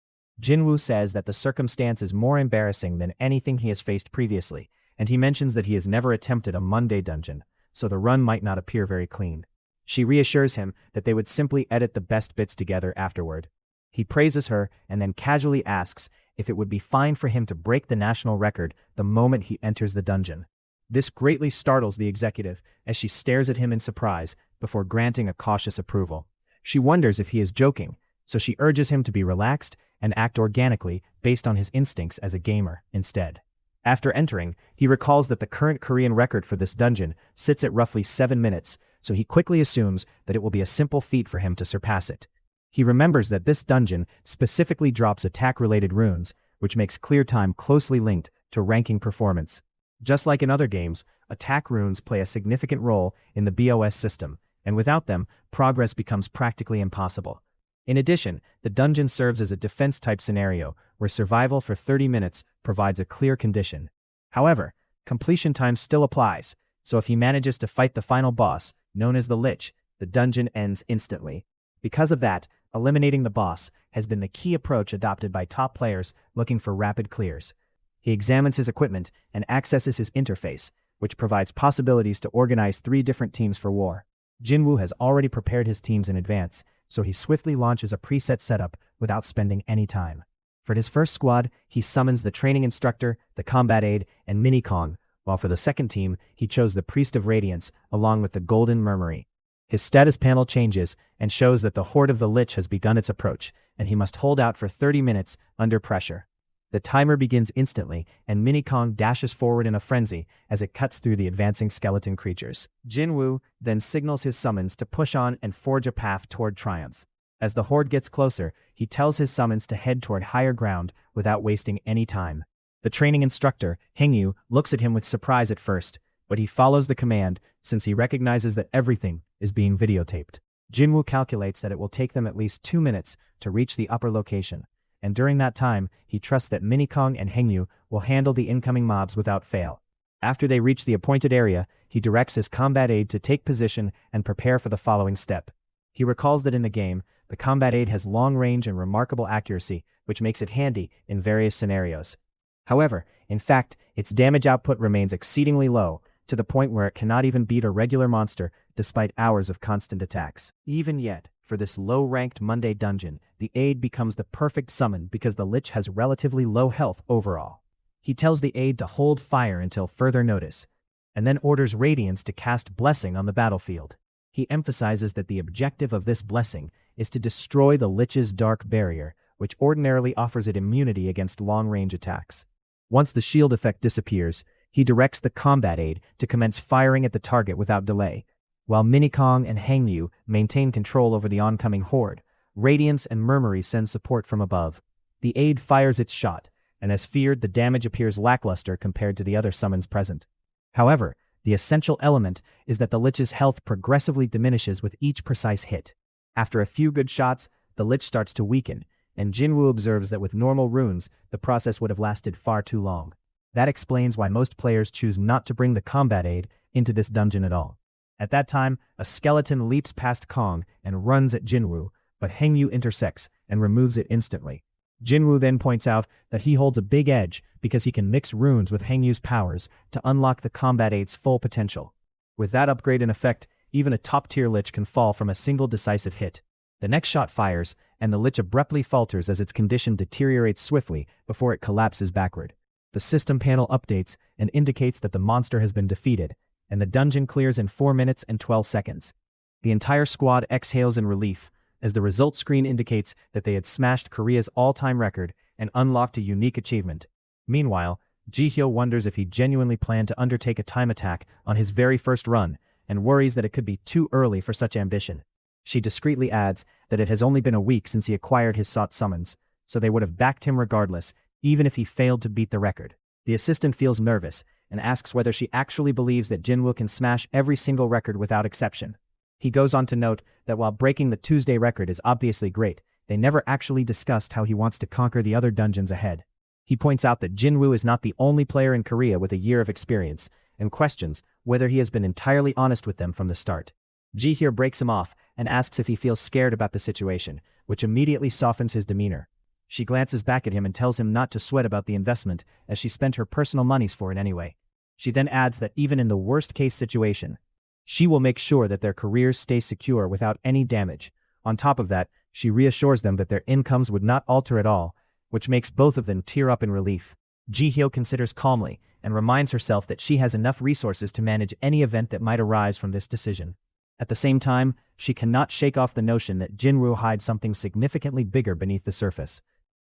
Jinwoo says that the circumstance is more embarrassing than anything he has faced previously, and he mentions that he has never attempted a Monday dungeon, so the run might not appear very clean. She reassures him that they would simply edit the best bits together afterward. He praises her and then casually asks if it would be fine for him to break the national record the moment he enters the dungeon. This greatly startles the executive as she stares at him in surprise before granting a cautious approval. She wonders if he is joking, so she urges him to be relaxed and act organically based on his instincts as a gamer instead. After entering, he recalls that the current Korean record for this dungeon sits at roughly 7 minutes, so he quickly assumes that it will be a simple feat for him to surpass it. He remembers that this dungeon specifically drops attack-related runes, which makes clear time closely linked to ranking performance. Just like in other games, attack runes play a significant role in the BOS system, and without them, progress becomes practically impossible. In addition, the dungeon serves as a defense-type scenario where survival for 30 minutes provides a clear condition. However, completion time still applies, so if he manages to fight the final boss, known as the Lich, the dungeon ends instantly. Because of that, eliminating the boss has been the key approach adopted by top players looking for rapid clears. He examines his equipment and accesses his interface, which provides possibilities to organize 3 different teams for war. Jinwoo has already prepared his teams in advance, so he swiftly launches a preset setup without spending any time. For his first squad, he summons the training instructor, the combat aide, and Mini Kong, while for the second team, he chose the Priest of Radiance along with the Golden Murmury. His status panel changes and shows that the Horde of the Lich has begun its approach, and he must hold out for 30 minutes under pressure. The timer begins instantly, and Mini Kong dashes forward in a frenzy as it cuts through the advancing skeleton creatures. Jinwoo then signals his summons to push on and forge a path toward triumph. As the horde gets closer, he tells his summons to head toward higher ground without wasting any time. The training instructor, Hengyu, looks at him with surprise at first, but he follows the command since he recognizes that everything is being videotaped. Jinwoo calculates that it will take them at least 2 minutes to reach the upper location, and during that time, he trusts that Mini Kong and Hengyu will handle the incoming mobs without fail. After they reach the appointed area, he directs his combat aide to take position and prepare for the following step. He recalls that in the game, the combat aide has long range and remarkable accuracy, which makes it handy in various scenarios. However, in fact, its damage output remains exceedingly low, to the point where it cannot even beat a regular monster despite hours of constant attacks. Even yet, for this low-ranked Monday dungeon, the aide becomes the perfect summon because the Lich has relatively low health overall. He tells the aide to hold fire until further notice, and then orders Radiance to cast Blessing on the battlefield. He emphasizes that the objective of this blessing is to destroy the Lich's dark barrier which ordinarily offers it immunity against long-range attacks. Once the shield effect disappears, he directs the combat aid to commence firing at the target without delay. While Minikong and Hangyu maintain control over the oncoming horde, Radiance and Murmury send support from above. The aid fires its shot, and as feared, the damage appears lackluster compared to the other summons present. However, the essential element is that the Lich's health progressively diminishes with each precise hit. After a few good shots, the Lich starts to weaken, and Jinwoo observes that with normal runes, the process would have lasted far too long. That explains why most players choose not to bring the combat aid into this dungeon at all. At that time, a skeleton leaps past Kong and runs at Jinwoo, but Hengyu intersects and removes it instantly. Jinwoo then points out that he holds a big edge because he can mix runes with Hengyu's powers to unlock the combat aid's full potential. With that upgrade in effect, even a top-tier Lich can fall from a single decisive hit. The next shot fires, and the Lich abruptly falters as its condition deteriorates swiftly before it collapses backward. The system panel updates and indicates that the monster has been defeated, and the dungeon clears in 4 minutes and 12 seconds. The entire squad exhales in relief, as the results screen indicates that they had smashed Korea's all-time record and unlocked a unique achievement. Meanwhile, Jihyo wonders if he genuinely planned to undertake a time attack on his very first run, and worries that it could be too early for such ambition. She discreetly adds that it has only been a week since he acquired his sought summons, so they would have backed him regardless, even if he failed to beat the record. The assistant feels nervous, and asks whether she actually believes that Jinwoo can smash every single record without exception. He goes on to note that while breaking the Tuesday record is obviously great, they never actually discussed how he wants to conquer the other dungeons ahead. He points out that Jinwoo is not the only player in Korea with a year of experience, and questions whether he has been entirely honest with them from the start. Jihyo breaks him off and asks if he feels scared about the situation, which immediately softens his demeanor. She glances back at him and tells him not to sweat about the investment, as she spent her personal monies for it anyway. She then adds that even in the worst-case situation, she will make sure that their careers stay secure without any damage. On top of that, she reassures them that their incomes would not alter at all, which makes both of them tear up in relief. Jihyo considers calmly and reminds herself that she has enough resources to manage any event that might arise from this decision. At the same time, she cannot shake off the notion that Jinwoo hides something significantly bigger beneath the surface.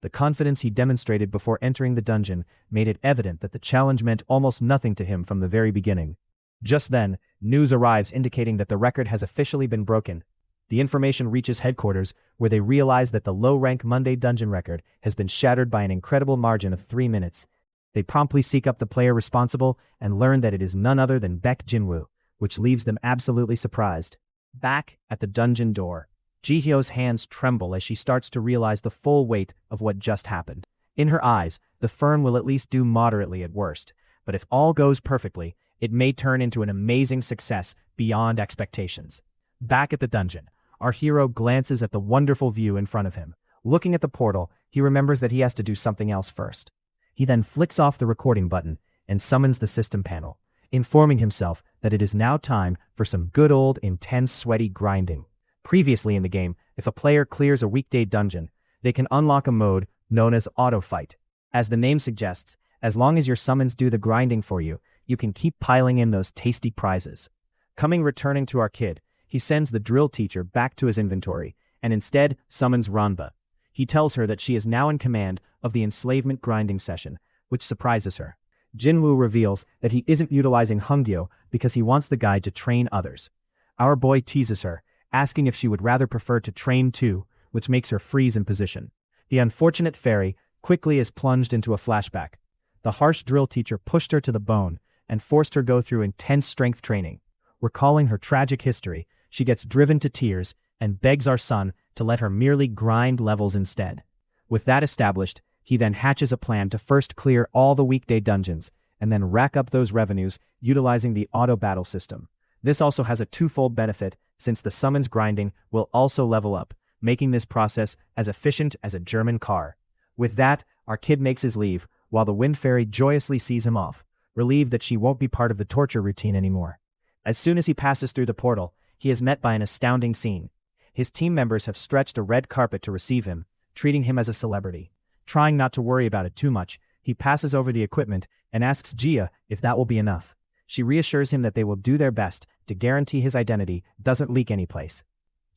The confidence he demonstrated before entering the dungeon made it evident that the challenge meant almost nothing to him from the very beginning. Just then, news arrives indicating that the record has officially been broken. The information reaches headquarters, where they realize that the low-rank Monday dungeon record has been shattered by an incredible margin of 3 minutes. They promptly seek up the player responsible and learn that it is none other than Baek Jinwoo, which leaves them absolutely surprised. Back at the dungeon door, Jihyo's hands tremble as she starts to realize the full weight of what just happened. In her eyes, the firm will at least do moderately at worst, but if all goes perfectly, it may turn into an amazing success beyond expectations. Back at the dungeon, our hero glances at the wonderful view in front of him. Looking at the portal, he remembers that he has to do something else first. He then flicks off the recording button and summons the system panel, informing himself that it is now time for some good old intense sweaty grinding. Previously in the game, if a player clears a weekday dungeon, they can unlock a mode known as Auto Fight. As the name suggests, as long as your summons do the grinding for you, you can keep piling in those tasty prizes. Returning to our kid, he sends the drill teacher back to his inventory, and instead summons Ranba. He tells her that she is now in command of the enslavement grinding session, which surprises her. Jinwoo reveals that he isn't utilizing Hungyo because he wants the guide to train others. Our boy teases her, asking if she would rather prefer to train too, which makes her freeze in position. The unfortunate fairy quickly is plunged into a flashback. The harsh drill teacher pushed her to the bone and forced her go through intense strength training. Recalling her tragic history, she gets driven to tears and begs our son to let her merely grind levels instead. With that established, he then hatches a plan to first clear all the weekday dungeons and then rack up those revenues utilizing the auto battle system. This also has a twofold benefit, since the summons grinding will also level up, making this process as efficient as a German car. With that, our kid makes his leave, while the Wind Fairy joyously sees him off, relieved that she won't be part of the torture routine anymore. As soon as he passes through the portal, he is met by an astounding scene. His team members have stretched a red carpet to receive him, treating him as a celebrity. Trying not to worry about it too much, he passes over the equipment and asks Jia if that will be enough. She reassures him that they will do their best to guarantee his identity doesn't leak anyplace.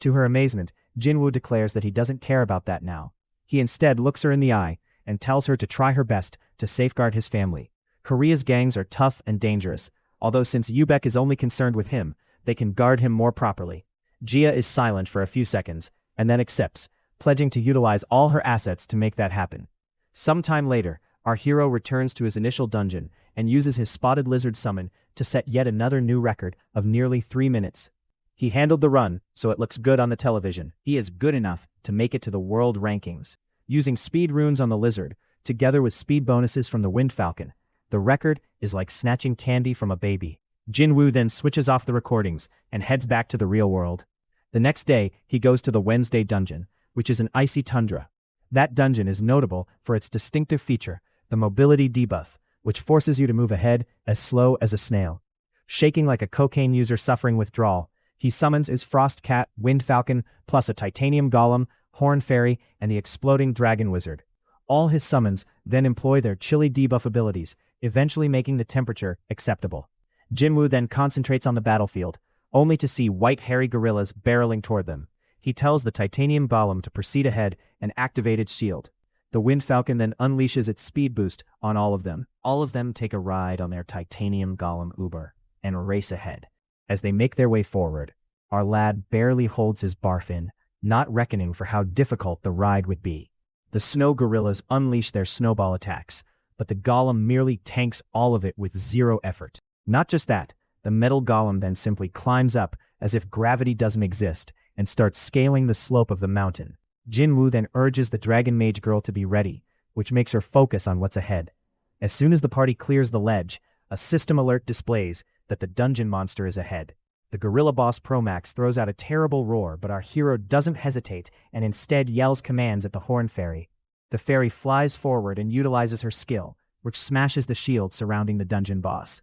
To her amazement, Jinwoo declares that he doesn't care about that now. He instead looks her in the eye and tells her to try her best to safeguard his family. Korea's gangs are tough and dangerous, although since Yubek is only concerned with him, they can guard him more properly. Jia is silent for a few seconds, and then accepts, pledging to utilize all her assets to make that happen. Sometime later, our hero returns to his initial dungeon and uses his spotted lizard summon to set yet another new record of nearly 3 minutes. He handled the run, so it looks good on the television. He is good enough to make it to the world rankings. Using speed runes on the lizard, together with speed bonuses from the Wind Falcon, the record is like snatching candy from a baby. Jinwoo then switches off the recordings and heads back to the real world. The next day, he goes to the Wednesday dungeon, which is an icy tundra. That dungeon is notable for its distinctive feature, the mobility debuff, which forces you to move ahead as slow as a snail. Shaking like a cocaine user suffering withdrawal, he summons his Frost Cat, Wind Falcon, plus a Titanium Golem, Horn Fairy, and the Exploding Dragon Wizard. All his summons then employ their chilly debuff abilities, eventually making the temperature acceptable. Jinwoo then concentrates on the battlefield, only to see white hairy gorillas barreling toward them. He tells the Titanium Golem to proceed ahead and activate its shield. The Wind Falcon then unleashes its speed boost on all of them. All of them take a ride on their Titanium Golem Uber and race ahead. As they make their way forward, our lad barely holds his barf in, not reckoning for how difficult the ride would be. The snow gorillas unleash their snowball attacks, but the golem merely tanks all of it with zero effort. Not just that, the metal golem then simply climbs up as if gravity doesn't exist and starts scaling the slope of the mountain. Jinwoo then urges the Dragon Mage girl to be ready, which makes her focus on what's ahead. As soon as the party clears the ledge, a system alert displays that the dungeon monster is ahead. The gorilla boss Promax throws out a terrible roar, but our hero doesn't hesitate and instead yells commands at the Horn Fairy. The fairy flies forward and utilizes her skill, which smashes the shield surrounding the dungeon boss.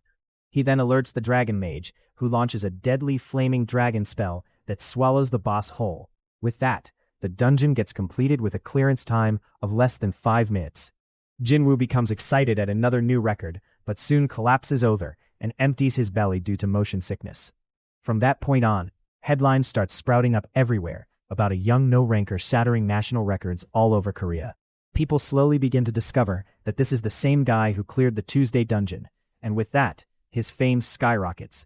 He then alerts the Dragon Mage, who launches a deadly flaming dragon spell that swallows the boss whole. With that, the dungeon gets completed with a clearance time of less than 5 minutes. Jinwoo becomes excited at another new record, but soon collapses over and empties his belly due to motion sickness. From that point on, headlines start sprouting up everywhere about a young no-ranker shattering national records all over Korea. People slowly begin to discover that this is the same guy who cleared the Tuesday dungeon, and with that, his fame skyrockets.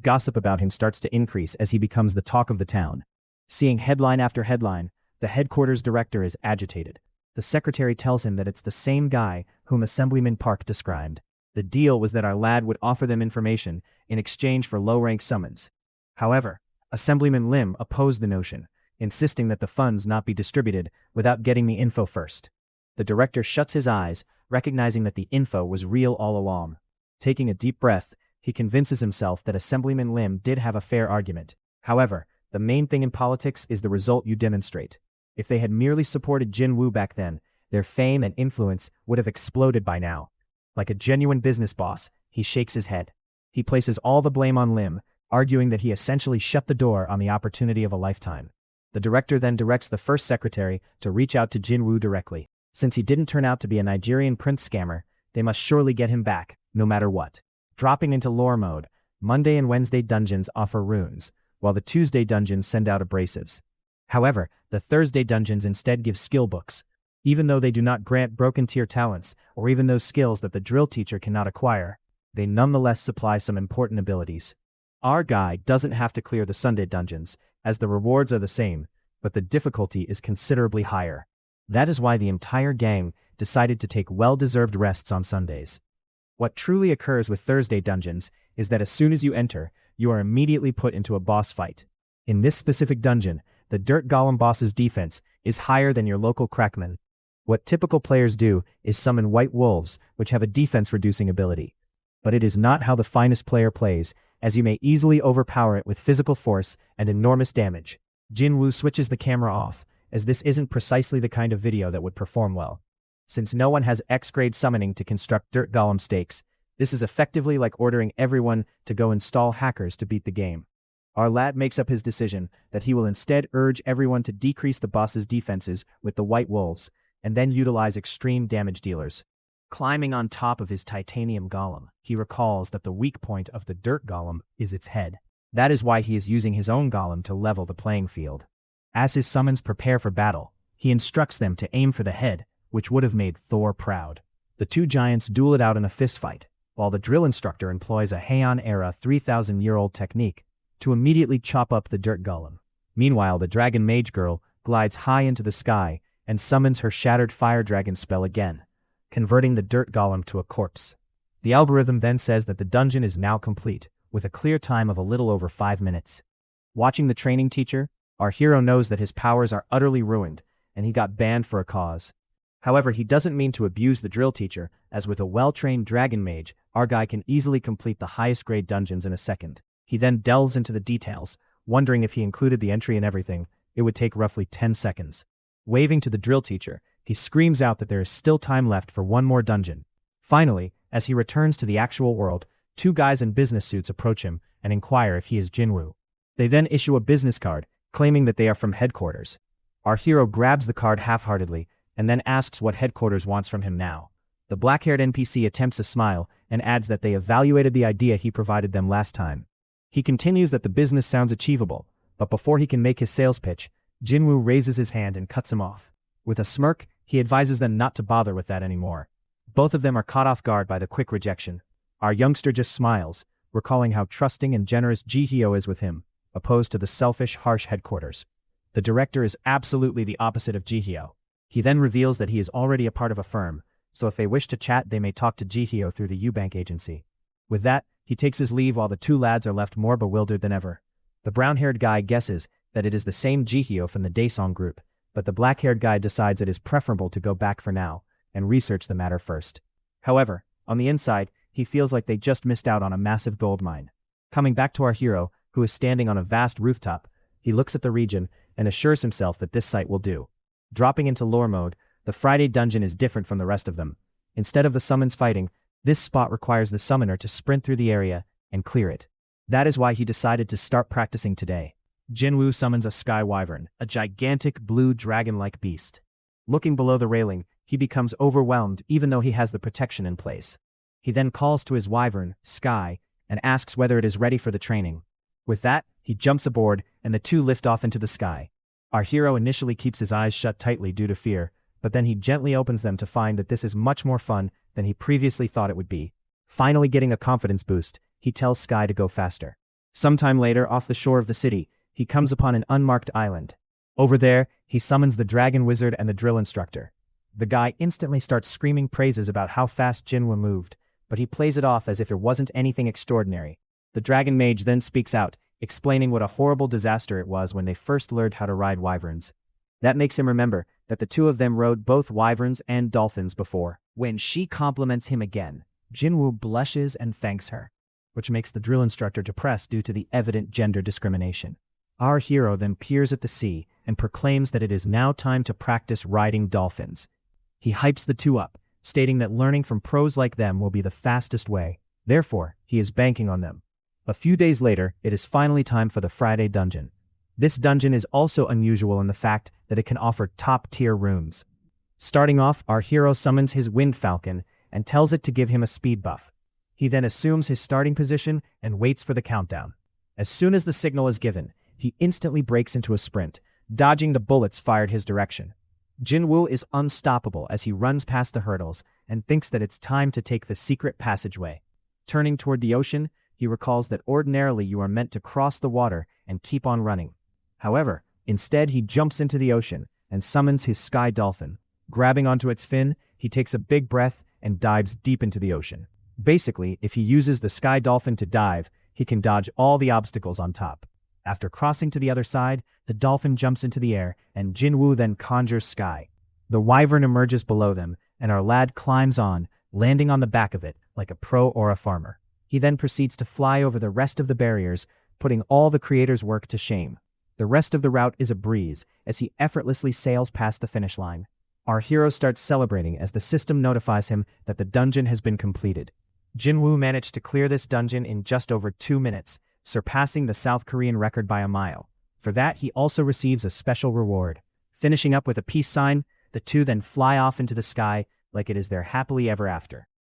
Gossip about him starts to increase as he becomes the talk of the town. Seeing headline after headline, the headquarters director is agitated. The secretary tells him that it's the same guy whom Assemblyman Park described. The deal was that our lad would offer them information in exchange for low-rank summons. However, Assemblyman Lim opposed the notion, insisting that the funds not be distributed without getting the info first. The director shuts his eyes, recognizing that the info was real all along. Taking a deep breath, he convinces himself that Assemblyman Lim did have a fair argument. However, the main thing in politics is the result you demonstrate. If they had merely supported Jinwoo back then, their fame and influence would have exploded by now. Like a genuine business boss, he shakes his head. He places all the blame on Lim, arguing that he essentially shut the door on the opportunity of a lifetime. The director then directs the first secretary to reach out to Jinwoo directly. Since he didn't turn out to be a Nigerian prince scammer, they must surely get him back, no matter what. Dropping into lore mode, Monday and Wednesday dungeons offer runes, while the Tuesday dungeons send out abrasives. However, the Thursday dungeons instead give skill books. Even though they do not grant broken tier talents, or even those skills that the drill teacher cannot acquire, they nonetheless supply some important abilities. Our guy doesn't have to clear the Sunday dungeons, as the rewards are the same, but the difficulty is considerably higher. That is why the entire gang decided to take well-deserved rests on Sundays. What truly occurs with Thursday dungeons is that as soon as you enter, you are immediately put into a boss fight. In this specific dungeon, the Dirt Golem boss's defense is higher than your local crackman. What typical players do is summon white wolves, which have a defense-reducing ability. But it is not how the finest player plays, as you may easily overpower it with physical force and enormous damage. Jinwoo switches the camera off, as this isn't precisely the kind of video that would perform well. Since no one has X-grade summoning to construct Dirt Golem stakes, this is effectively like ordering everyone to go install hackers to beat the game. Our lad makes up his decision that he will instead urge everyone to decrease the boss's defenses with the white wolves, and then utilize extreme damage dealers. Climbing on top of his Titanium Golem, he recalls that the weak point of the Dirt Golem is its head. That is why he is using his own golem to level the playing field. As his summons prepare for battle, He instructs them to aim for the head, which would have made Thor proud. The two giants duel it out in a fistfight, while the drill instructor employs a Heian-era 3,000-year-old technique to immediately chop up the dirt golem. Meanwhile, the dragon mage girl glides high into the sky and summons her shattered fire dragon spell again, converting the dirt golem to a corpse. The algorithm then says that the dungeon is now complete, with a clear time of a little over 5 minutes. Watching the training teacher, our hero knows that his powers are utterly ruined, and he got banned for a cause. However, he doesn't mean to abuse the drill teacher, as with a well-trained dragon mage, our guy can easily complete the highest grade dungeons in a second. He then delves into the details, wondering if he included the entry and everything, it would take roughly 10 seconds. Waving to the drill teacher, he screams out that there is still time left for one more dungeon. Finally, as he returns to the actual world, two guys in business suits approach him and inquire if he is Jinwoo. They then issue a business card, claiming that they are from headquarters. Our hero grabs the card half-heartedly and then asks what headquarters wants from him now. The black-haired NPC attempts a smile and adds that they evaluated the idea he provided them last time. He continues that the business sounds achievable, but before he can make his sales pitch, Jinwoo raises his hand and cuts him off. With a smirk, he advises them not to bother with that anymore. Both of them are caught off guard by the quick rejection. Our youngster just smiles, recalling how trusting and generous Ji-hyo is with him, opposed to the selfish, harsh headquarters. The director is absolutely the opposite of Ji-hyo. He then reveals that he is already a part of a firm, so if they wish to chat they may talk to Ji-hyo through the Eubank agency. With that, he takes his leave while the two lads are left more bewildered than ever. The brown-haired guy guesses that it is the same Ji-hyo from the Daesung group, but the black-haired guy decides it is preferable to go back for now and research the matter first. However, on the inside, he feels like they just missed out on a massive gold mine. Coming back to our hero, who is standing on a vast rooftop, he looks at the region and assures himself that this site will do. Dropping into lore mode, the Friday dungeon is different from the rest of them. Instead of the summons fighting, this spot requires the summoner to sprint through the area and clear it. That is why he decided to start practicing today. Jinwoo summons a sky wyvern, a gigantic blue dragon-like beast. Looking below the railing, he becomes overwhelmed even though he has the protection in place. He then calls to his wyvern, Sky, and asks whether it is ready for the training. With that, he jumps aboard and the two lift off into the sky. Our hero initially keeps his eyes shut tightly due to fear, but then he gently opens them to find that this is much more fun than he previously thought it would be. Finally getting a confidence boost, he tells Sky to go faster. Sometime later, off the shore of the city, he comes upon an unmarked island. Over there, he summons the dragon wizard and the drill instructor. The guy instantly starts screaming praises about how fast Jinwoo moved, but he plays it off as if it wasn't anything extraordinary. The dragon mage then speaks out, explaining what a horrible disaster it was when they first learned how to ride wyverns. That makes him remember that the two of them rode both wyverns and dolphins before. When she compliments him again, Jinwoo blushes and thanks her, which makes the drill instructor depressed due to the evident gender discrimination. Our hero then peers at the sea and proclaims that it is now time to practice riding dolphins. He hypes the two up, stating that learning from pros like them will be the fastest way. Therefore, he is banking on them. A few days later, it is finally time for the Friday dungeon. This dungeon is also unusual in the fact that it can offer top-tier rooms. Starting off, our hero summons his Wind Falcon and tells it to give him a speed buff. He then assumes his starting position and waits for the countdown. As soon as the signal is given, he instantly breaks into a sprint, dodging the bullets fired his direction. Jinwoo is unstoppable as he runs past the hurdles and thinks that it's time to take the secret passageway. Turning toward the ocean, he recalls that ordinarily you are meant to cross the water and keep on running. However, instead he jumps into the ocean and summons his sky dolphin. Grabbing onto its fin, he takes a big breath and dives deep into the ocean. Basically, if he uses the sky dolphin to dive, he can dodge all the obstacles on top. After crossing to the other side, the dolphin jumps into the air and Jinwoo then conjures Sky. The wyvern emerges below them and our lad climbs on, landing on the back of it like a pro or a farmer. He then proceeds to fly over the rest of the barriers, putting all the creator's work to shame. The rest of the route is a breeze as he effortlessly sails past the finish line. Our hero starts celebrating as the system notifies him that the dungeon has been completed. Jinwoo managed to clear this dungeon in just over 2 minutes, surpassing the South Korean record by a mile. For that, he also receives a special reward. Finishing up with a peace sign, the two then fly off into the sky like it is their happily ever after.